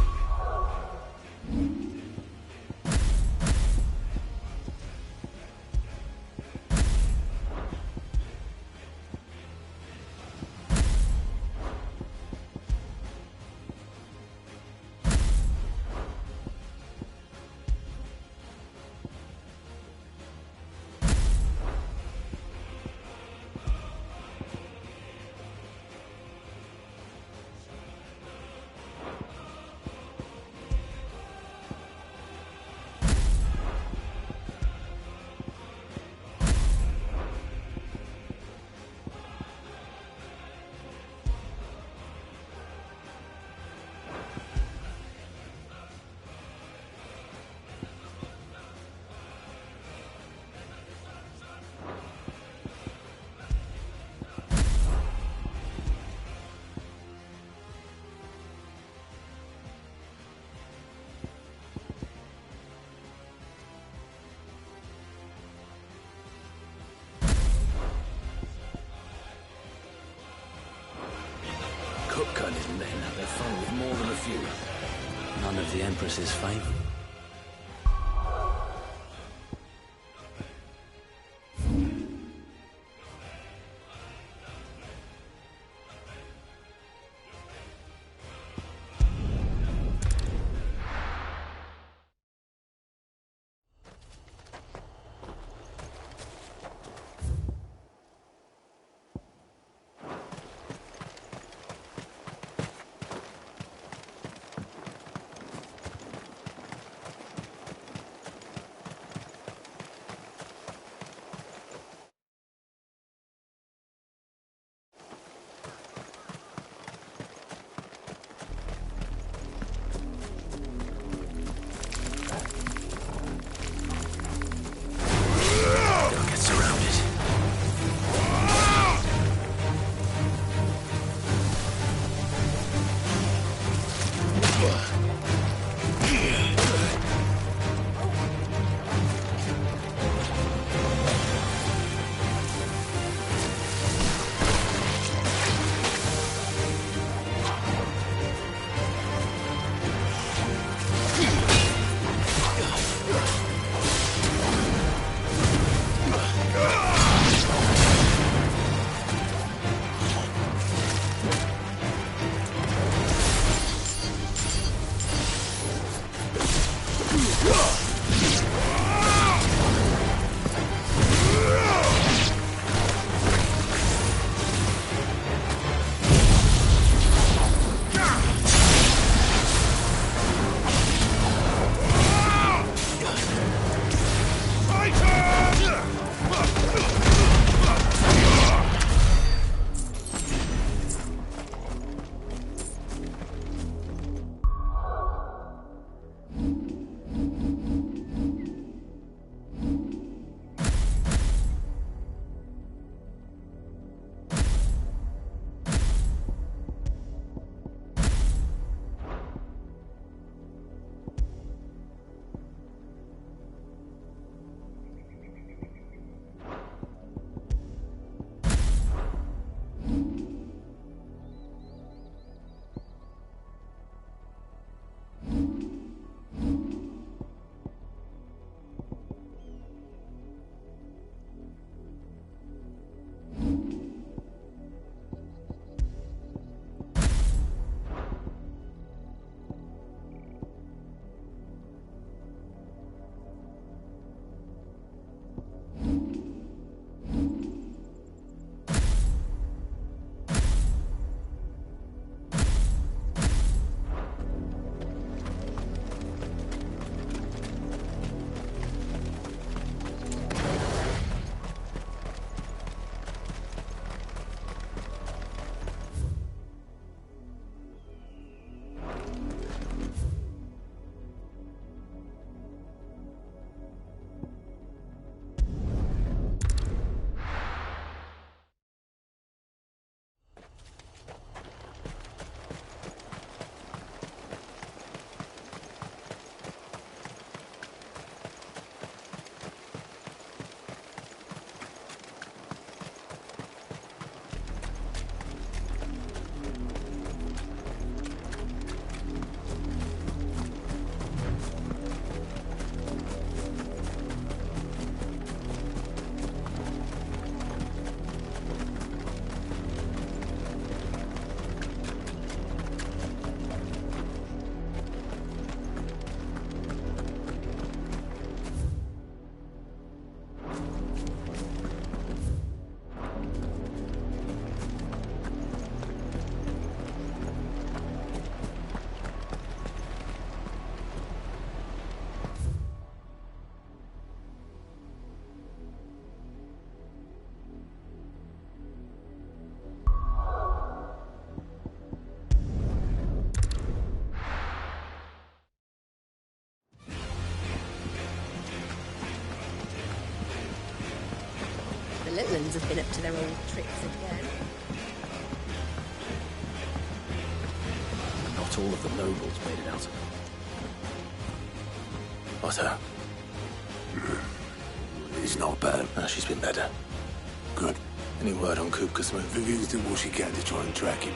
Kupka and his men have their fun with more than a few. None of the Empress's favourite. villains have been up to their old tricks again. Not all of the nobles made it out. Otto. It's not bad. No, she's been better. Good. Any word on Kupka's move? Vivian's doing what she can to try and track him.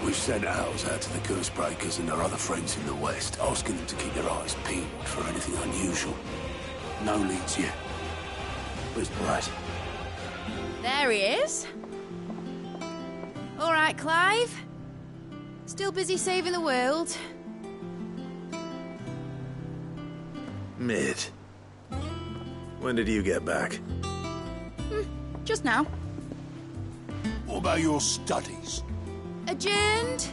We've sent ours out to the Cursebreakers and our other friends in the West, asking them to keep their eyes peeled for anything unusual. No leads yet. But right. There he is. All right, Clive. Still busy saving the world. Mid. When did you get back? Just now. What about your studies? Adjourned.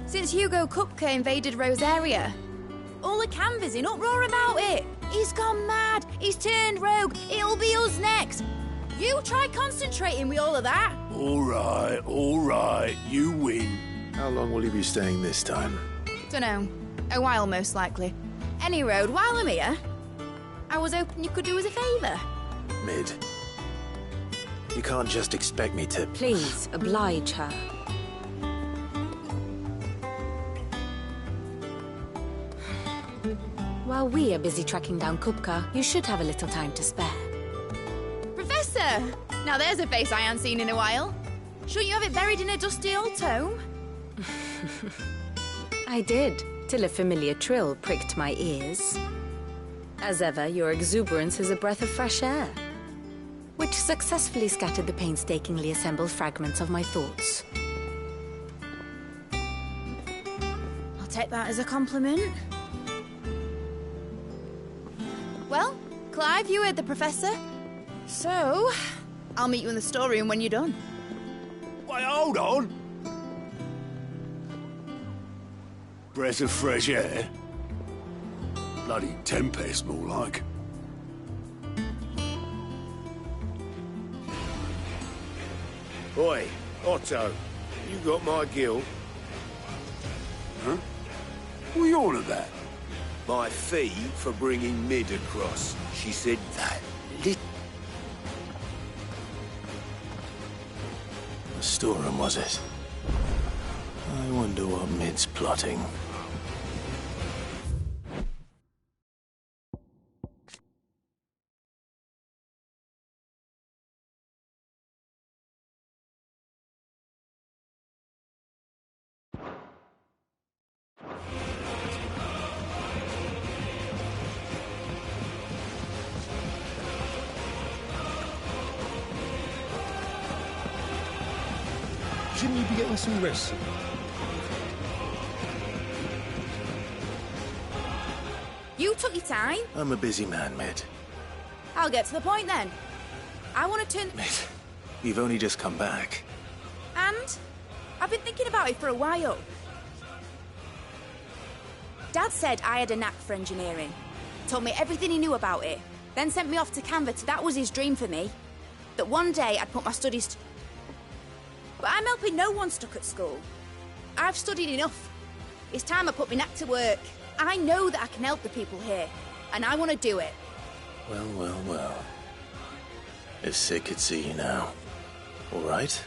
Since Hugo Kupka invaded Rosaria. All the canvass in uproar about it. He's gone mad. He's turned rogue. It'll be us next. You try concentrating with all of that. All right. You win. How long will you be staying this time? Dunno. A while, most likely. Any road, while I'm here, I was hoping you could do us a favour. Mid. You can't just expect me to... Please, oblige her. While we are busy tracking down Kupka, you should have a little time to spare. Professor! Now there's a face I haven't seen in a while. Shouldn't you have it buried in a dusty old tome? I did, till a familiar trill pricked my ears. As ever, your exuberance is a breath of fresh air, which successfully scattered the painstakingly assembled fragments of my thoughts. I'll take that as a compliment. Well, Clive, you heard the Professor. So, I'll meet you in the storeroom when you're done. Wait, hold on. Breath of fresh air. Bloody tempest, more like. Oi, Otto, you got my gill? Huh? What are you on about? My fee for bringing Mid across. She said that. The storeroom, was it? I wonder what Mid's plotting. Shouldn't you be getting some rest? You took your time. I'm a busy man, Mid. I'll get to the point then. I want to turn... Mid, you've only just come back. And I've been thinking about it for a while. Dad said I had a knack for engineering. Told me everything he knew about it. Then sent me off to Canva. That was his dream for me. That one day I'd put my studies... But I'm helping no one stuck at school. I've studied enough. It's time I put my knack to work. I know that I can help the people here. And I want to do it. Well. If Sid could see you now. All right.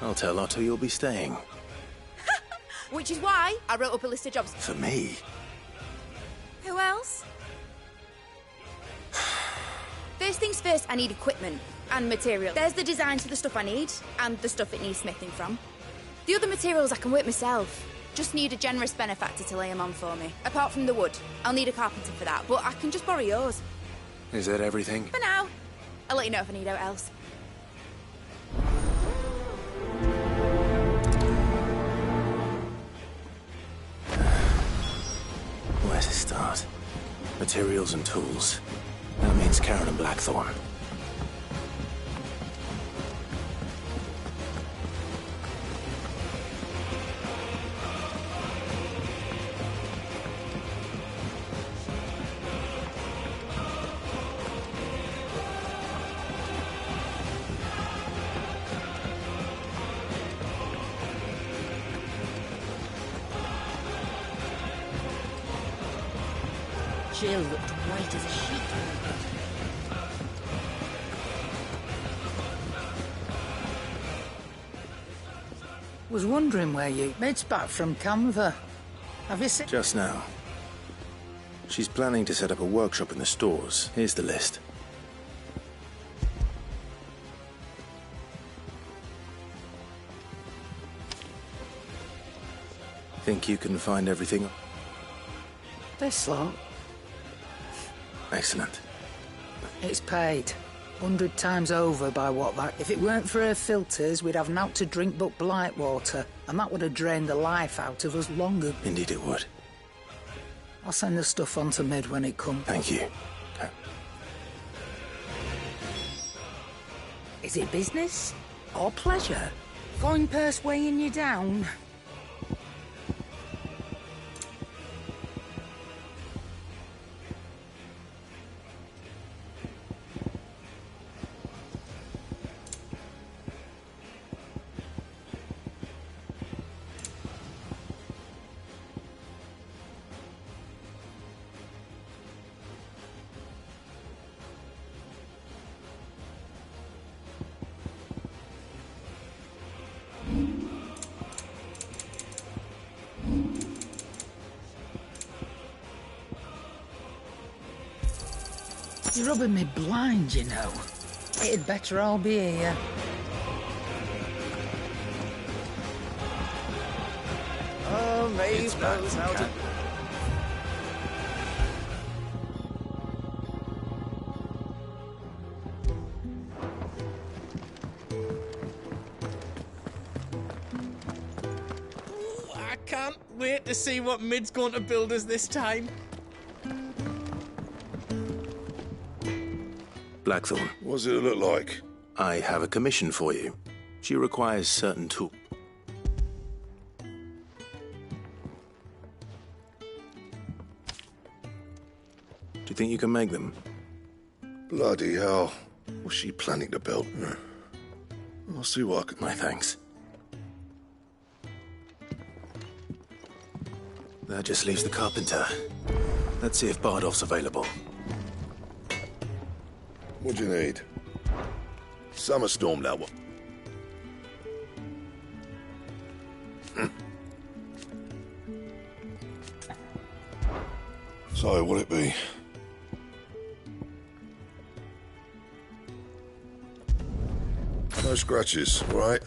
I'll tell Otto you'll be staying. Which is why I wrote up a list of jobs. For me? Who else? First things first, I need equipment and material. There's the designs for the stuff I need and the stuff it needs smithing from. The other materials I can work myself. Just need a generous benefactor to lay them on for me. Apart from the wood, I'll need a carpenter for that, but I can just borrow yours. Is that everything? For now. I'll let you know if I need out else. Where to start? Materials and tools. That means Karen and Blackthorn. Jill looked white as a sheet. Was wondering where you... Made's back from Canva. Have you seen... Just now. She's planning to set up a workshop in the stores. Here's the list. Think you can find everything? This lot? Excellent. It's paid. 100 times over by what that... If it weren't for her filters, we'd have naught to drink but blight water, and that would have drained the life out of us long ago. Indeed it would. I'll send the stuff on to Mid when it comes. Thank you. Is it business? Or pleasure? Coin purse weighing you down? You're rubbing me blind, you know. It'd better all be here. Oh, Maeve knows how to... I can't wait to see what Mid's going to build us this time. Blackthorn. What does it look like? I have a commission for you. She requires certain tools. Do you think you can make them? Bloody hell. What's she planning to build? I'll see what I can... My thanks. That just leaves the carpenter. Let's see if Bardolph's available. What do you need? Summer storm now. So, what'll it be? No scratches, right?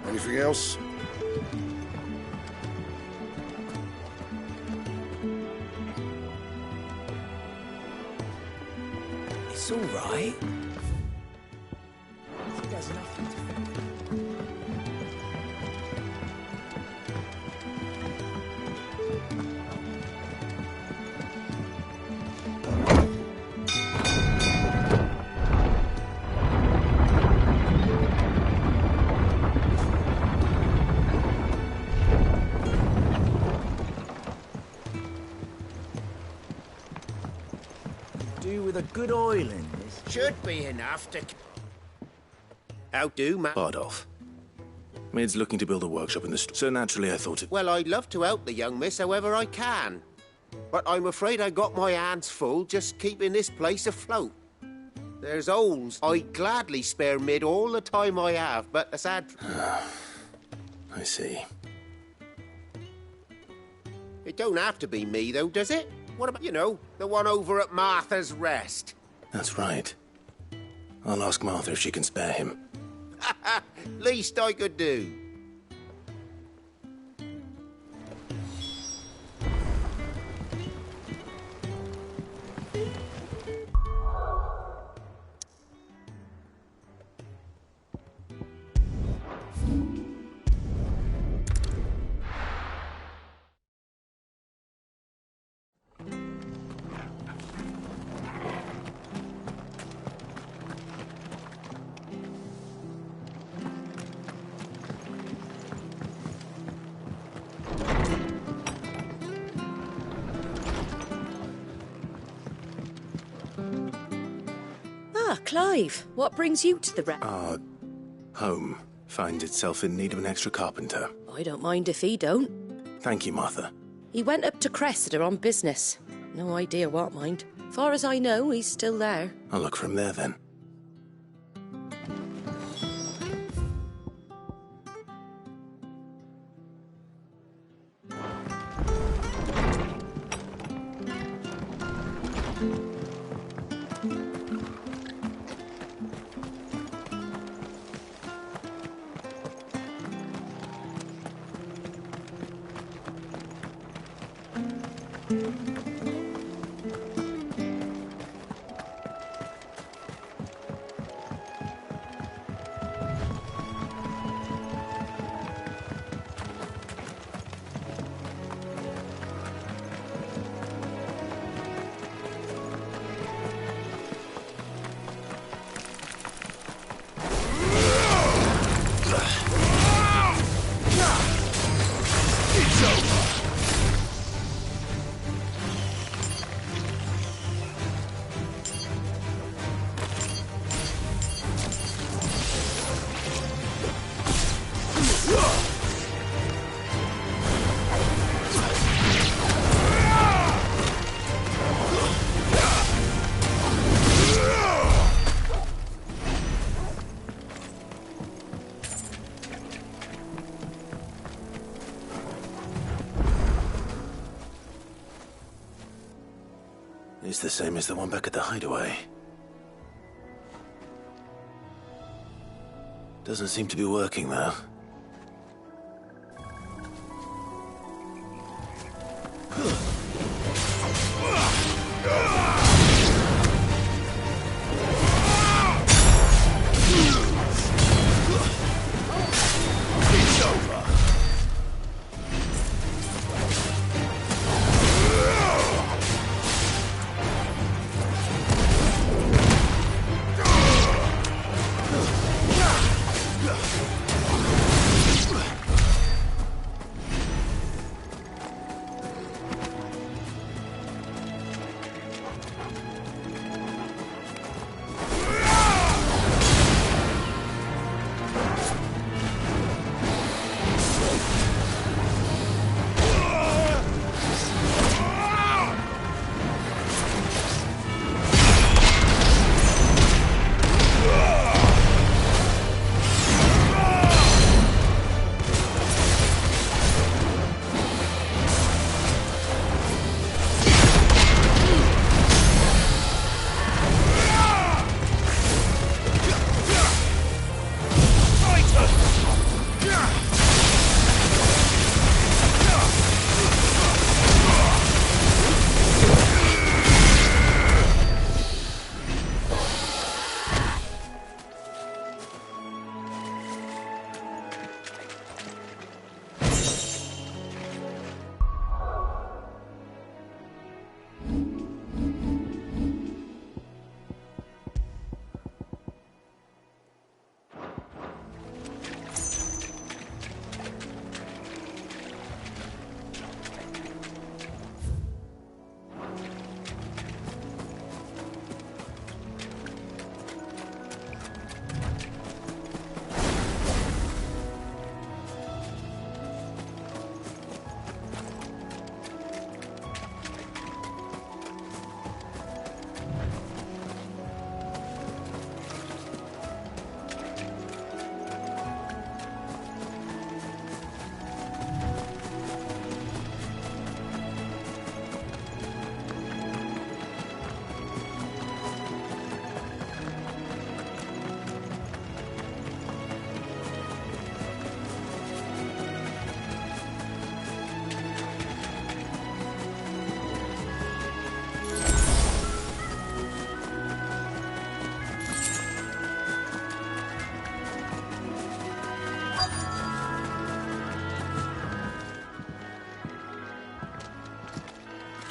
Anything else? It's all right. There's nothing to with a good oil in this. Should be enough to... How do, man? Bardolph. Mid's looking to build a workshop in the so naturally I thought it... Well, I'd love to help the young miss however I can. But I'm afraid I got my hands full just keeping this place afloat. There's holes. I'd gladly spare Mid all the time I have, but the sad... I see. It don't have to be me, though, does it? What about, you know, the one over at Martha's Rest? That's right. I'll ask Martha if she can spare him. Least I could do. Ah, Clive. What brings you to the Our home finds itself in need of an extra carpenter. I don't mind if he don't. Thank you, Martha. He went up to Cressida on business. No idea what, mind. Far as I know, he's still there. I'll look from there, then. It's the same as the one back at the hideaway. Doesn't seem to be working, though. It's over.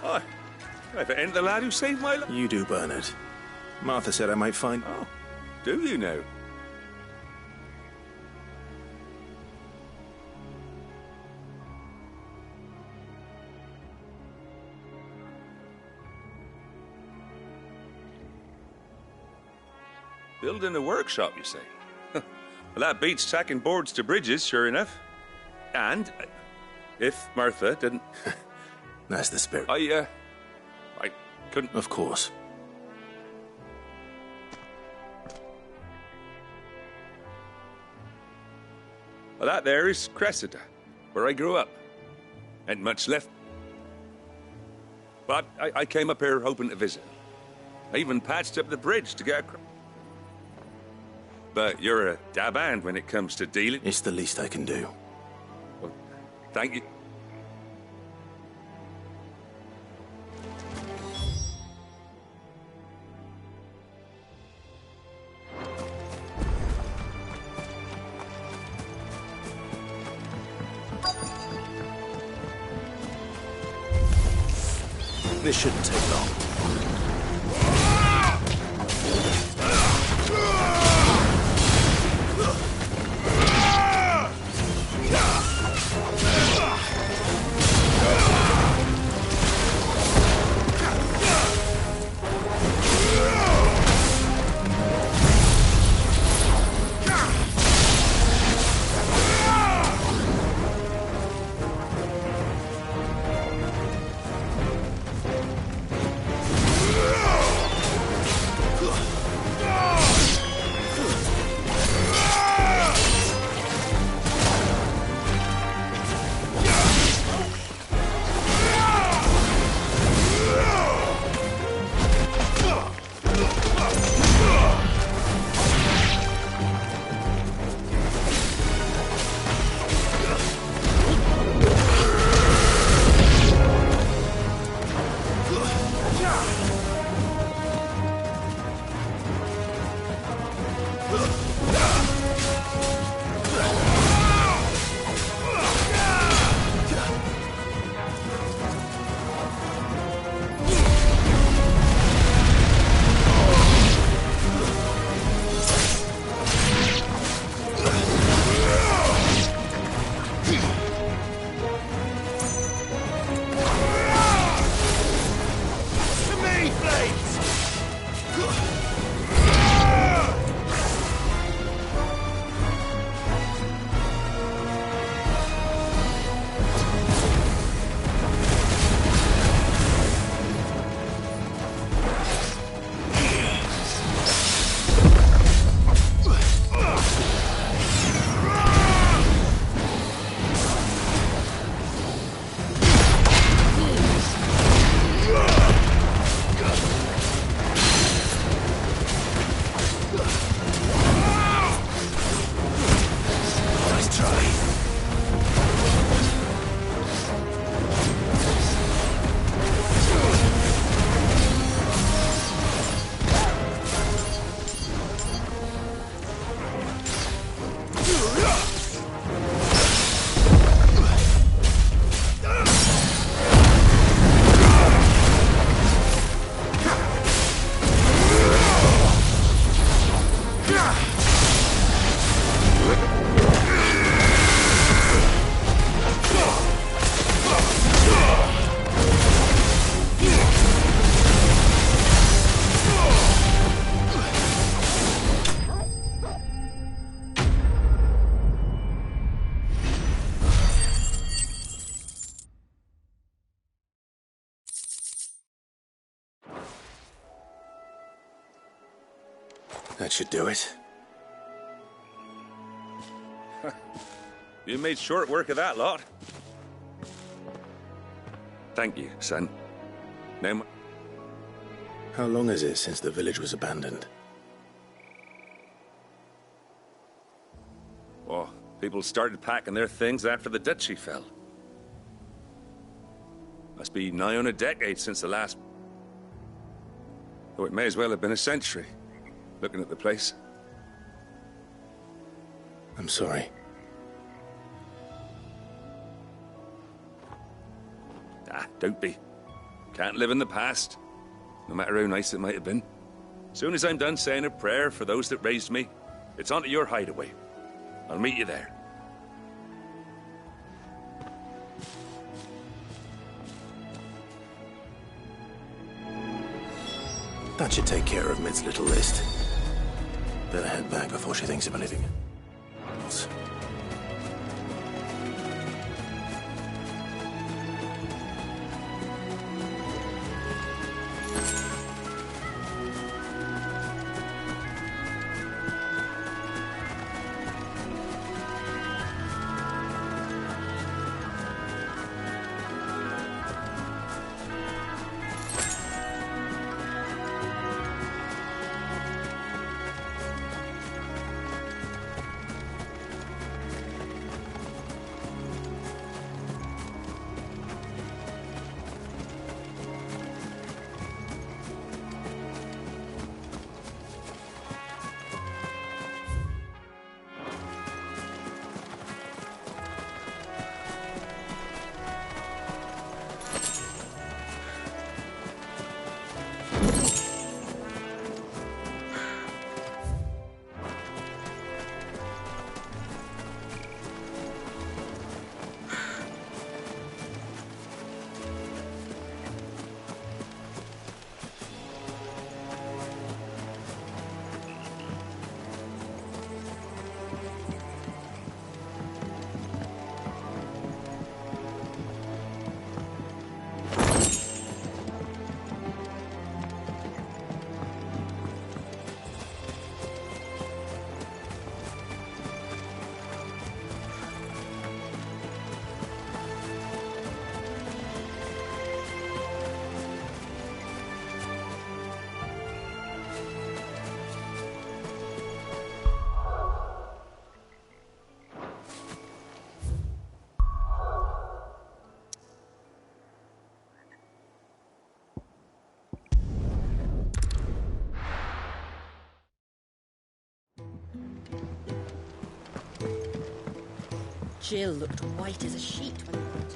Hi. If it ain't the lad who saved my life. You do, Bernard. Martha said I might find... Oh, do you now? Building a workshop, you say? Well, that beats tacking boards to bridges, sure enough. And if Martha didn't... That's the spirit. I couldn't... Of course. Well, that there is Cressida, where I grew up. Ain't much left. But I came up here hoping to visit. I even patched up the bridge to get across. But you're a dab hand when it comes to dealing. It's the least I can do. Well, thank you. This shouldn't take long. That should do it. You made short work of that lot. Thank you, son. Now, How long is it since the village was abandoned? oh, people started packing their things after the duchy fell. Must be nigh on a decade since the last... Oh, it may as well have been a century, looking at the place. I'm sorry. Don't be. Can't live in the past, no matter how nice it might have been. Soon as I'm done saying a prayer for those that raised me, it's onto your hideaway. I'll meet you there. That should take care of Mid's little list. Better head back before she thinks of anything else. Jill looked white as a sheet when we went.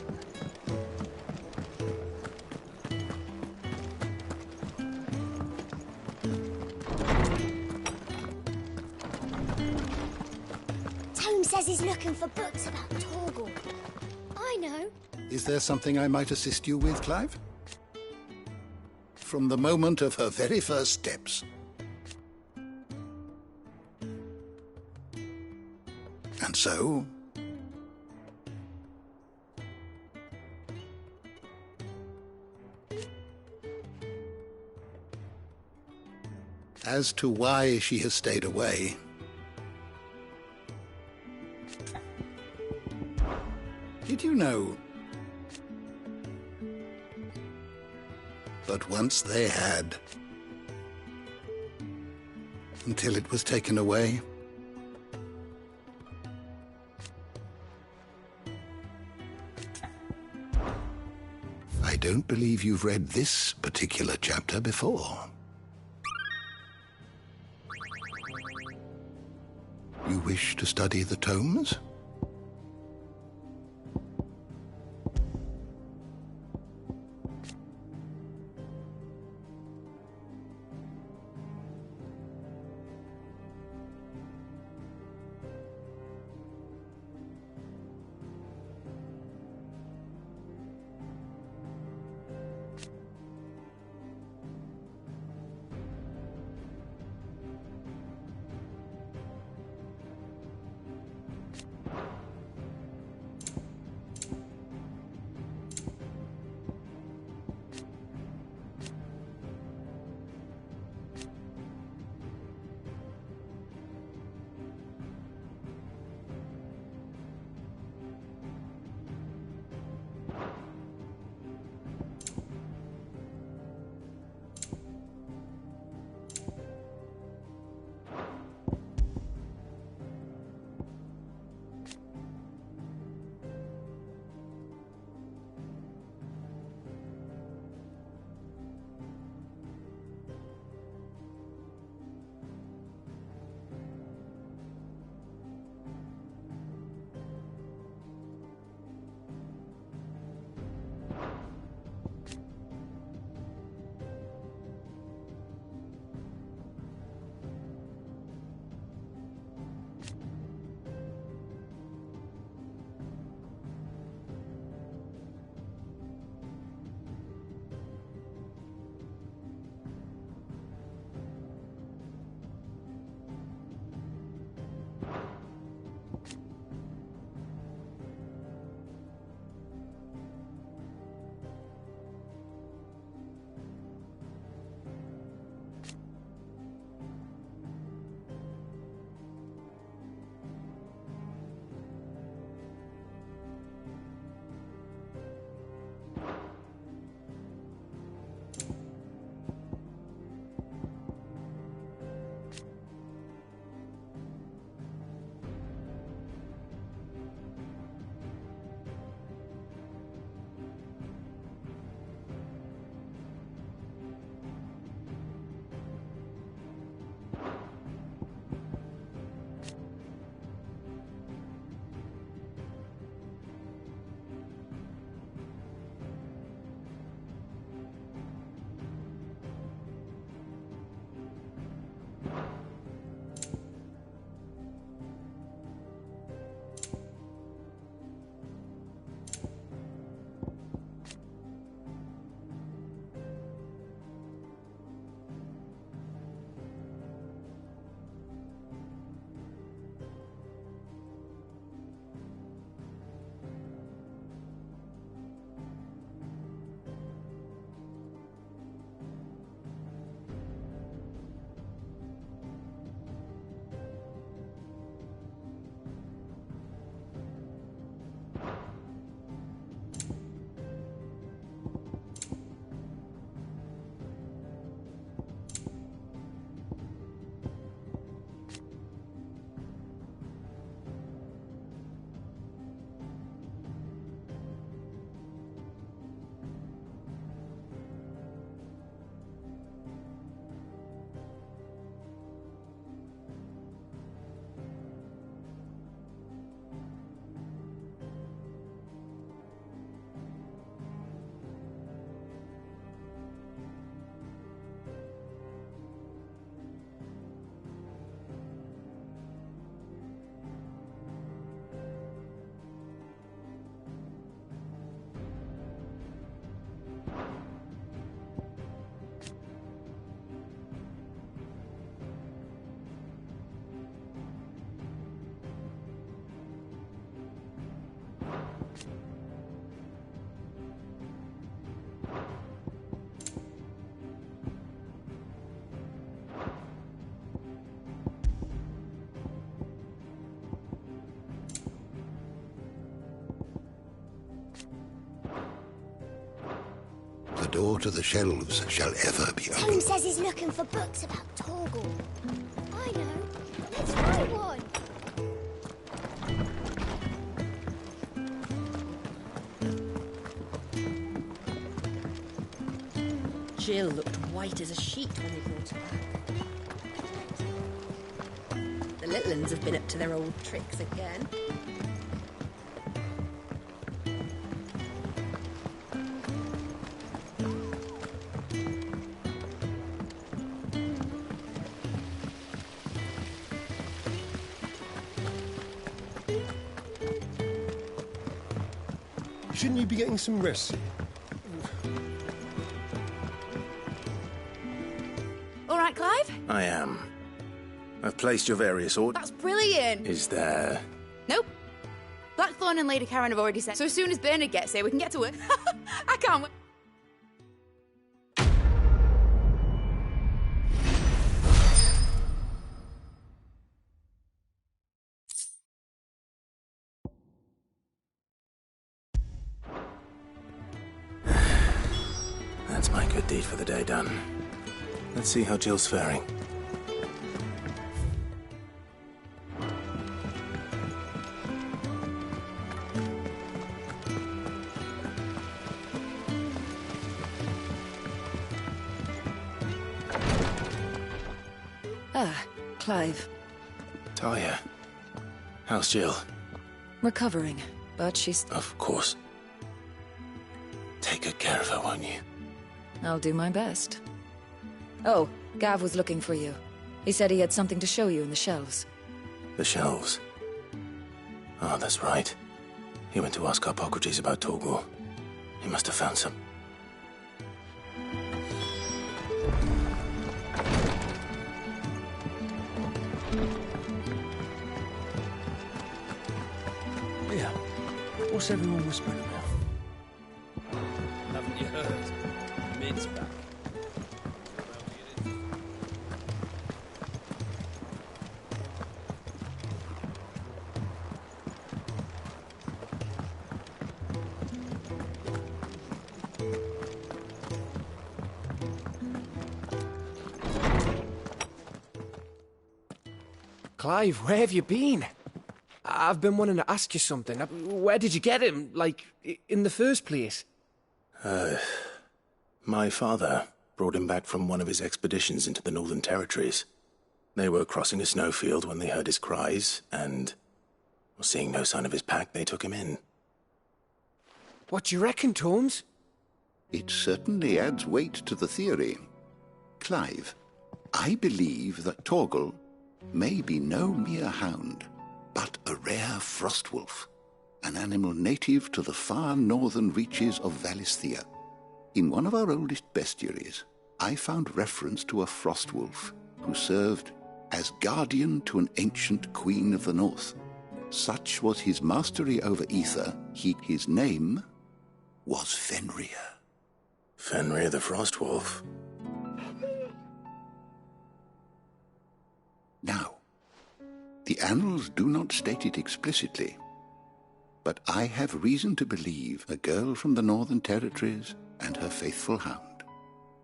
Tome says he's looking for books about Torgal. I know. Is there something I might assist you with, Clive? From the moment of her very first steps. And so... as to why she has stayed away... did you know that once they had, until it was taken away? I don't believe you've read this particular chapter before. You wish to study the tomes? door to the shelves shall ever be open. Tome says he's looking for books about Torgal. I know. Let's find one. Jill looked white as a sheet when they brought her back. The little uns have been up to their old tricks again. Shouldn't you be getting some rest? All right, Clive? I am. I've placed your various orders. That's brilliant. Is there... Nope. Blackthorn and Lady Karen have already sent. So as soon as Bernard gets here, we can get to work. I can't wait. That's my good deed for the day done. Let's see how Jill's faring. Ah, Clive. Talia. How's Jill? Recovering, but she's... Of course. Take good care of her, won't you? I'll do my best. Oh, Gav was looking for you. He said he had something to show you in the shelves. The shelves? Oh, that's right. He went to ask Harpocrates about Torgal. He must have found some. Yeah. What's everyone whispering about? Haven't you heard? Mid's back. Clive, where have you been? I've been wanting to ask you something. Where did you get him? Like, in the first place? My father brought him back from one of his expeditions into the Northern Territories. They were crossing a snowfield when they heard his cries, and, seeing no sign of his pack, they took him in. What do you reckon, Tomes? It certainly adds weight to the theory. Clive, I believe that Torgal may be no mere hound, but a rare frostwolf, an animal native to the far northern reaches of Valisthea. In one of our oldest bestiaries, I found reference to a frostwolf who served as guardian to an ancient queen of the north. Such was his mastery over ether, his name was Fenrir. Fenrir the Frostwolf? Now, the annals do not state it explicitly, but I have reason to believe a girl from the Northern Territories and her faithful hound.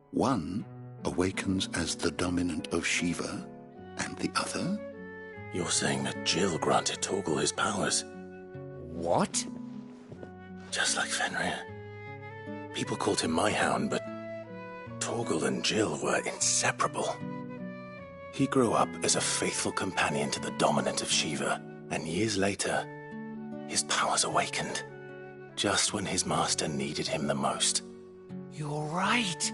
One awakens as the dominant of Shiva, and the other... You're saying that Jill granted Torgal his powers? What? Just like Fenrir. People called him my hound, but Torgal and Jill were inseparable. He grew up as a faithful companion to the dominant of Shiva, and years later, his powers awakened, just when his master needed him the most. You're right.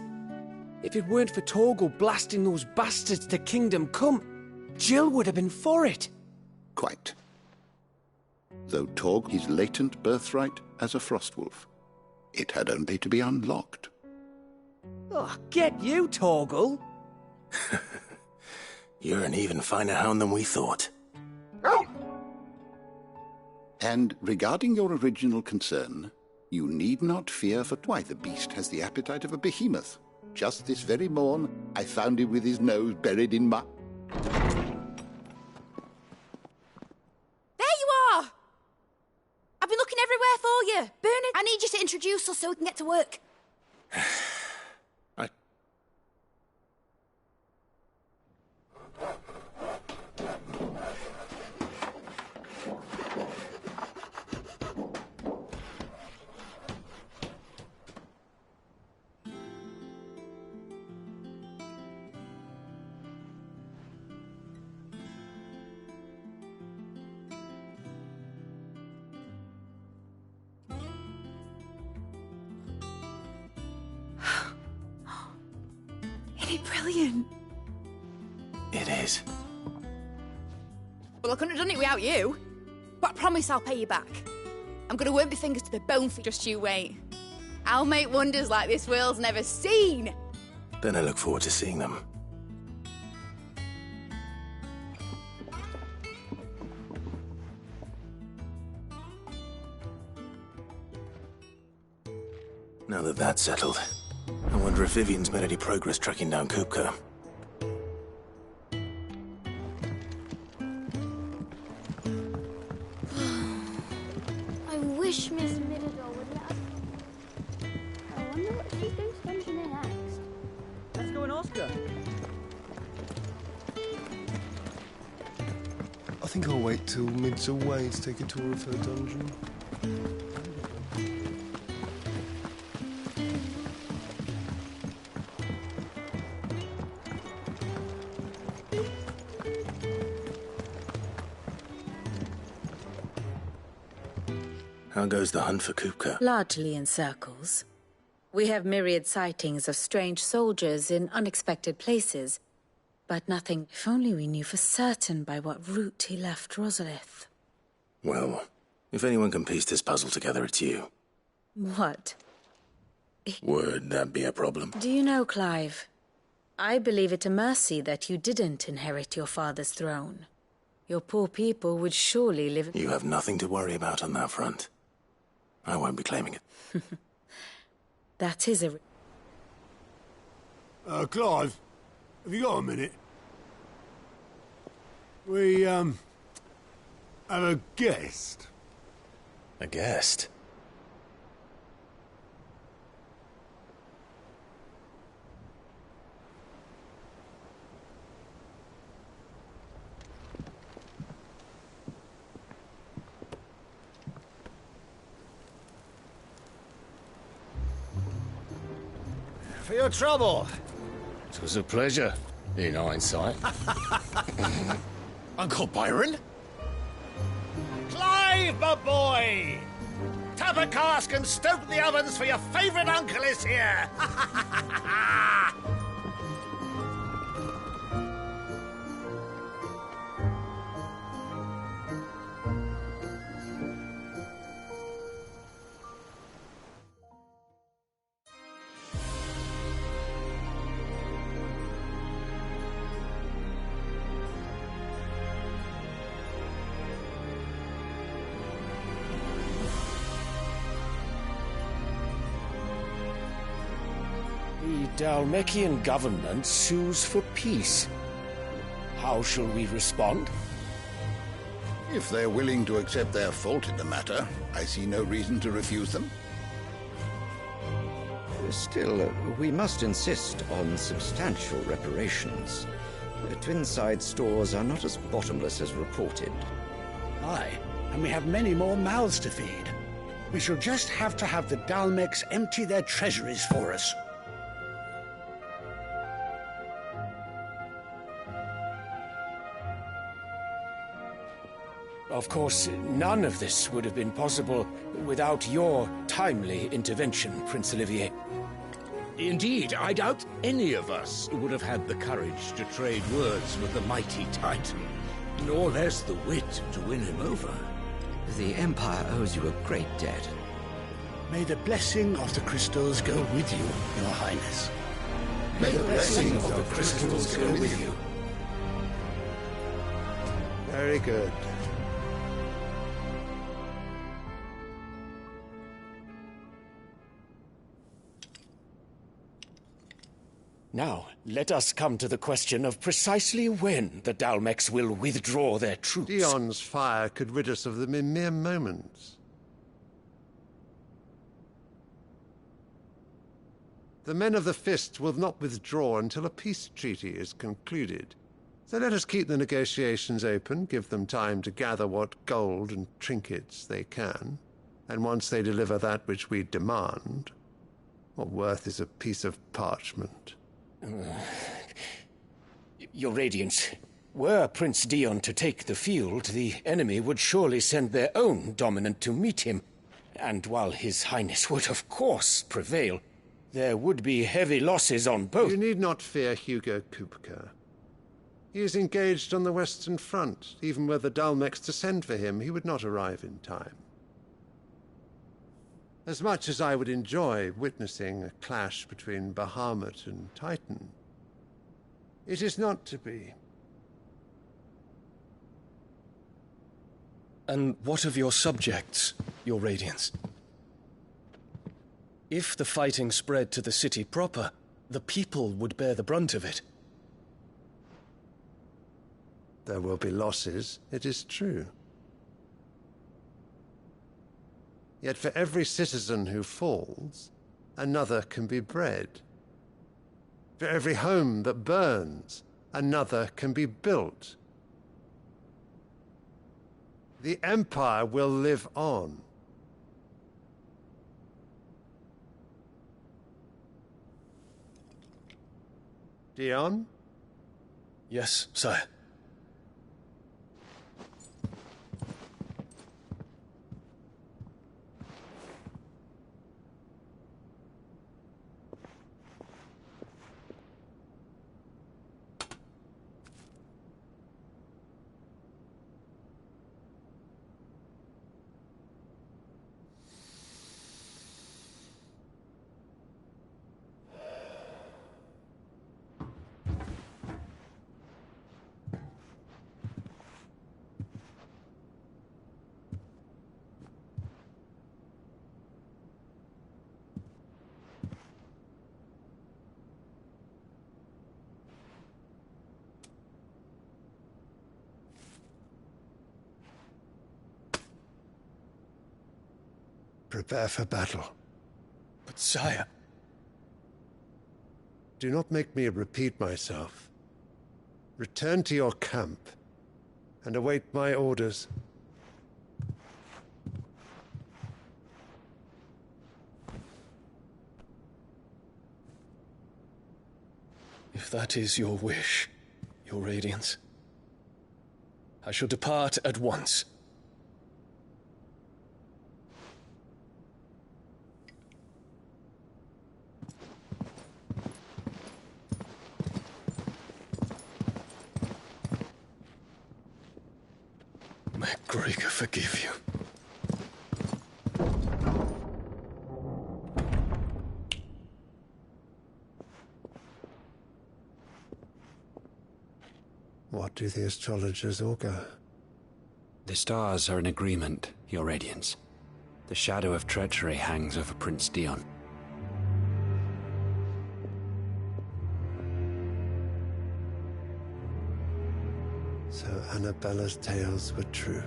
If it weren't for Torgal blasting those bastards to Kingdom Come, Jill would have been for it. Quite. Though Torg his latent birthright as a frostwolf, it had only to be unlocked. Oh, get you, Torgal! You're an even finer hound than we thought. And regarding your original concern, you need not fear for why the beast has the appetite of a behemoth. Just this very morn, I found him with his nose buried in mud. There you are! I've been looking everywhere for you. Bernard, I need you to introduce us so we can get to work. he brilliant? It is. Well, I couldn't have done it without you. But I promise I'll pay you back. I'm gonna work my fingers to the bone for you. Just you wait. I'll make wonders like this world's never seen. Then I look forward to seeing them. Now that that's settled, I wonder if Vivian's made any progress tracking down Kupka. I wish Miss Middledore would let us. I wonder what she's going to mention in next. Let's go and ask her. I think I'll wait till Mid's away to take a tour of her dungeon. How goes the hunt for Kupka? Largely in circles. We have myriad sightings of strange soldiers in unexpected places, but nothing. If only we knew for certain by what route he left Rosalith. Well, if anyone can piece this puzzle together, it's you. What? Would that be a problem? Do you know, Clive? I believe it a mercy that you didn't inherit your father's throne. Your poor people would surely live... You have nothing to worry about on that front. I won't be claiming it. That is a... Clive, have you got a minute? We, have a guest. A guest? For your trouble. It was a pleasure, in hindsight. Uncle Byron? Clive, my boy! Tap a cask and stoke the ovens, for your favourite uncle is here! The Dhalmekian government sues for peace. How shall we respond? If they're willing to accept their fault in the matter, I see no reason to refuse them. Still, we must insist on substantial reparations. Twinside stores are not as bottomless as reported. Aye, and we have many more mouths to feed. We shall just have to have the Dalmecs empty their treasuries for us. Of course, none of this would have been possible without your timely intervention, Prince Olivier. Indeed, I doubt any of us would have had the courage to trade words with the mighty Titan, nor less the wit to win him over. The Empire owes you a great debt. May the blessing of the crystals go with you, Your Highness. May the blessing of the crystals go with you. Very good. Now, let us come to the question of precisely when the Dalmecs will withdraw their troops. Dion's fire could rid us of them in mere moments. The men of the Fist will not withdraw until a peace treaty is concluded. So let us keep the negotiations open, give them time to gather what gold and trinkets they can, and once they deliver that which we demand, what worth is a piece of parchment? Your Radiance, were Prince Dion to take the field, the enemy would surely send their own dominant to meet him. And while His Highness would of course prevail, There would be heavy losses on both. You need not fear Hugo Kupka. He is engaged on the Western Front. Even were the Dalmex to send for him, he would not arrive in time. As much as I would enjoy witnessing a clash between Bahamut and Titan, it is not to be. And what of your subjects, Your Radiance? If the fighting spread to the city proper, the people would bear the brunt of it. There will be losses, it is true. Yet for every citizen who falls, another can be bred. For every home that burns, another can be built. The Empire will live on. Dion? Yes, sire. Prepare for battle. But sire... Do not make me repeat myself. Return to your camp and await my orders. If that is your wish, Your Radiance, I shall depart at once. May Gregor forgive you. What do the astrologers augur? The stars are in agreement, Your Radiance. The shadow of treachery hangs over Prince Dion. So Annabella's tales were true.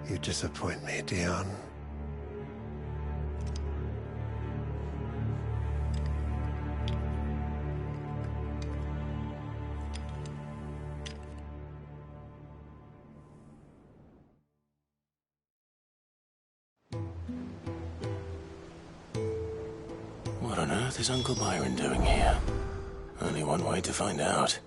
You disappoint me, Dion. What on earth is Uncle Byron doing here? Only one way to find out.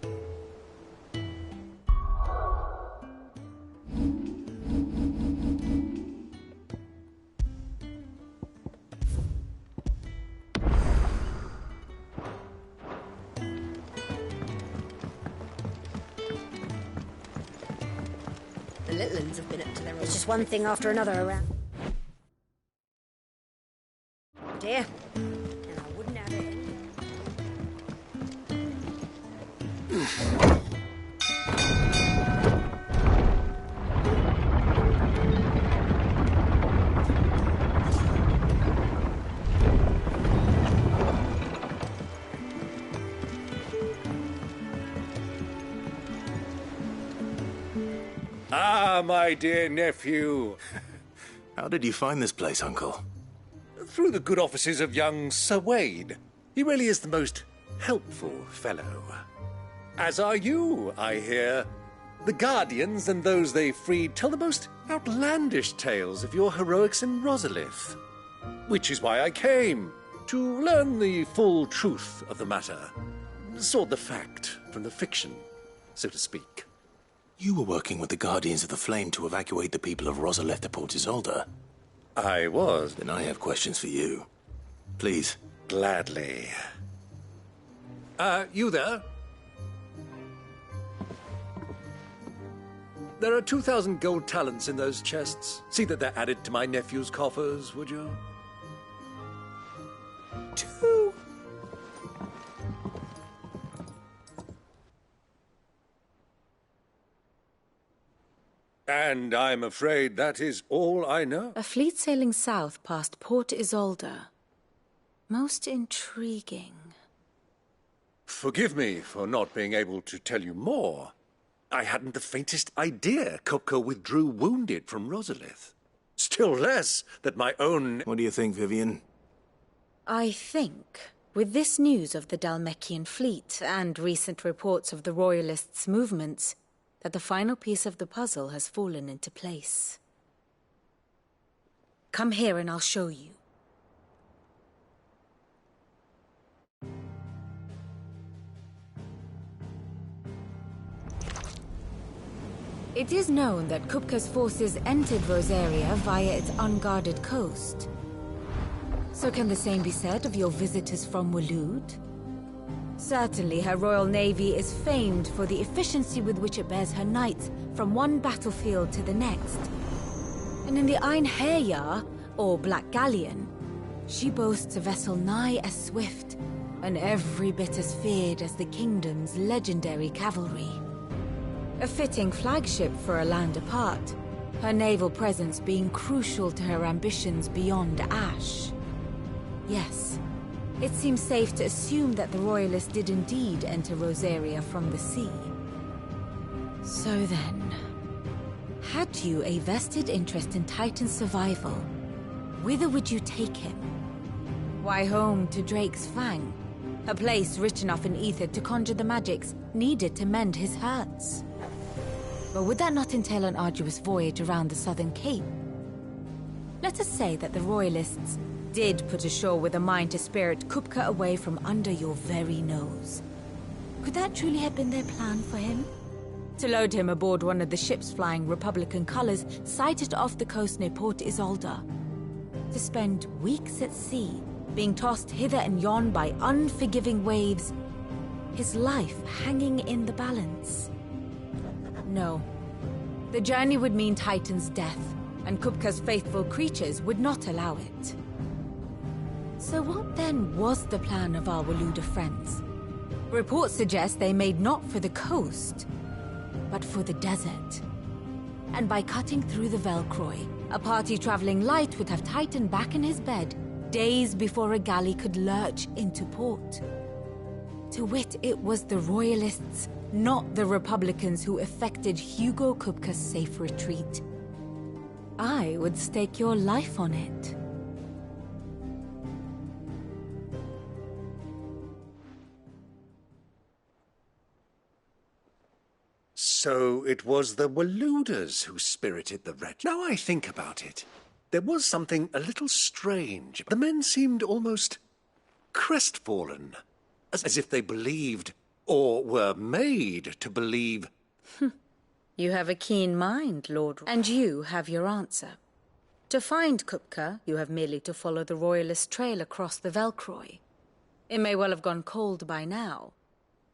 The little uns have been up to their... There's just one thing after another around. Dear. And I wouldn't have it. Ah, my dear nephew. How did you find this place, Uncle? Through the good offices of young Sir Wayne. He really is the most helpful fellow. As are you, I hear. The Guardians and those they freed tell the most outlandish tales of your heroics in Rosalith. Which is why I came, to learn the full truth of the matter. Sort the fact from the fiction, so to speak. You were working with the Guardians of the Flame to evacuate the people of Rosalith to Port Isolde. I was. Then I have questions for you. Please. Gladly. You there? There are 2,000 gold talents in those chests. See that they're added to my nephew's coffers, would you? 2. And I'm afraid that is all I know. A fleet sailing south past Port Isolde. Most intriguing. Forgive me for not being able to tell you more. I hadn't the faintest idea Kupka withdrew wounded from Rosalith. Still less that my own... What do you think, Vivian? I think, with this news of the Dhalmekian fleet and recent reports of the Royalists' movements, that the final piece of the puzzle has fallen into place. Come here and I'll show you. It is known that Kupka's forces entered Rosaria via its unguarded coast. So can the same be said of your visitors from Waloed? Certainly her royal navy is famed for the efficiency with which it bears her knights from one battlefield to the next. And in the Einherjar, or Black Galleon, she boasts a vessel nigh as swift and every bit as feared as the kingdom's legendary cavalry. A fitting flagship for a land apart, her naval presence being crucial to her ambitions beyond Ash. Yes, it seems safe to assume that the Royalists did indeed enter Rosaria from the sea. So then, had you a vested interest in Titan's survival, whither would you take him? Why, home to Drake's Fang, a place rich enough in ether to conjure the magics needed to mend his hurts. But would that not entail an arduous voyage around the southern cape? Let us say that the Royalists did put ashore with a mind to spirit Kupka away from under your very nose. Could that truly have been their plan for him? To load him aboard one of the ships flying Republican colors sighted off the coast near Port Isolde. To spend weeks at sea, being tossed hither and yon by unforgiving waves, his life hanging in the balance. No. The journey would mean Titan's death, and Kupka's faithful creatures would not allow it. So what then was the plan of our Waluda friends? Reports suggest they made not for the coast, but for the desert. And by cutting through the Velcroy, a party traveling light would have Titan back in his bed days before a galley could lurch into port. To wit, it was the Royalists, not the Republicans, who effected Hugo Kupka's safe retreat. I would stake your life on it. So it was the Waludas who spirited the wretch. Now I think about it, there was something a little strange. The men seemed almost crestfallen, as if they believed, or were made to believe. You have a keen mind, Lord, and you have your answer. To find Kupka, you have merely to follow the Royalist trail across the Velcroy. It may well have gone cold by now,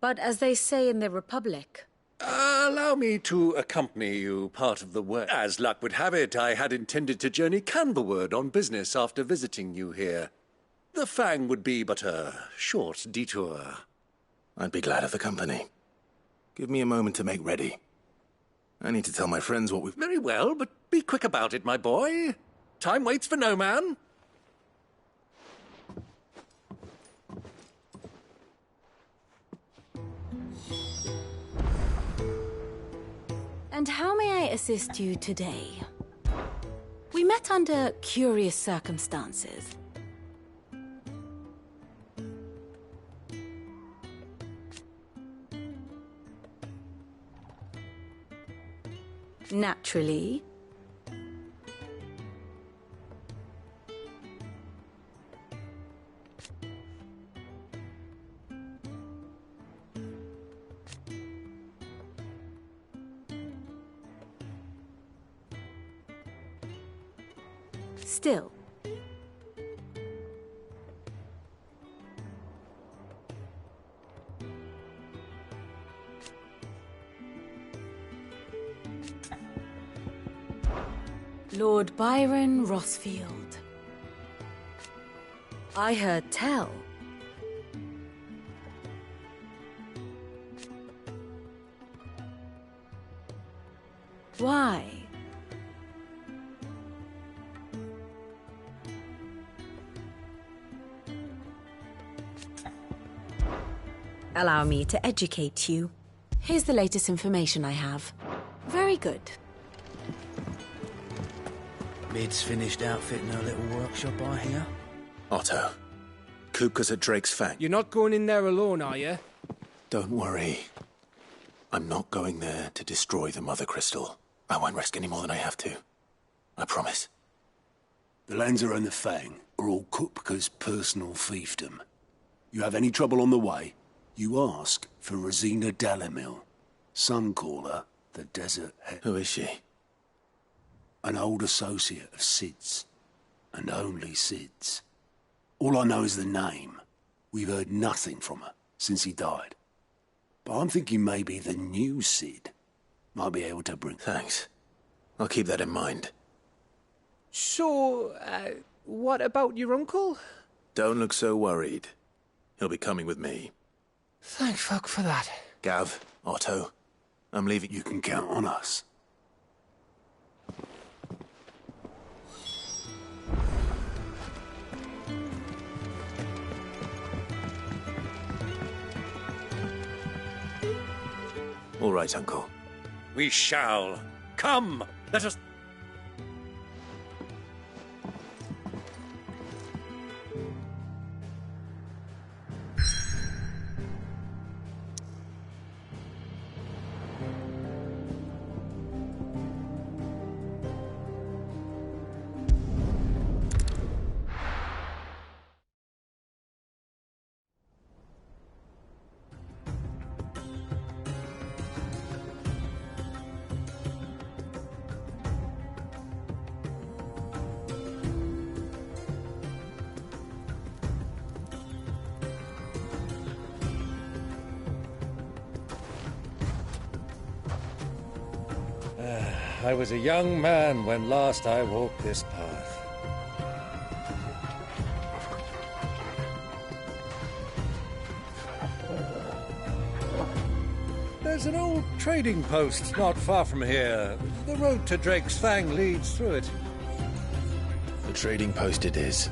but as they say in the Republic... Allow me to accompany you part of the way. As luck would have it, I had intended to journey Canberward on business after visiting you here. The Fang would be but a short detour. I'd be glad of the company. Give me a moment to make ready. I need to tell my friends what we've... Very well, but be quick about it, my boy. Time waits for no man. And how may I assist you today? We met under curious circumstances. Naturally. Still, Lord Byron Rothfield. I heard tell. Why? Allow me to educate you. Here's the latest information I have. Very good. Mid's finished outfitting her little workshop, I hear. Otto, Kupka's at Drake's Fang. You're not going in there alone, are you? Don't worry. I'm not going there to destroy the Mother Crystal. I won't risk any more than I have to. I promise. The Lanza and the Fang are all Kupka's personal fiefdom. You have any trouble on the way, you ask for Rosina Dalimil. Some call her the Desert Head. Who is she? An old associate of Sid's. And only Sid's. All I know is the name. We've heard nothing from her since he died. But I'm thinking maybe the new Sid might be able to bring... Thanks. I'll keep that in mind. So, what about your uncle? Don't look so worried. He'll be coming with me. Thank fuck for that. Gav, Otto, I'm leaving. You can count on us. All right, Uncle. We shall. Come, let us... I was a young man when last I walked this path. There's an old trading post not far from here. The road to Drake's Fang leads through it. The trading post it is.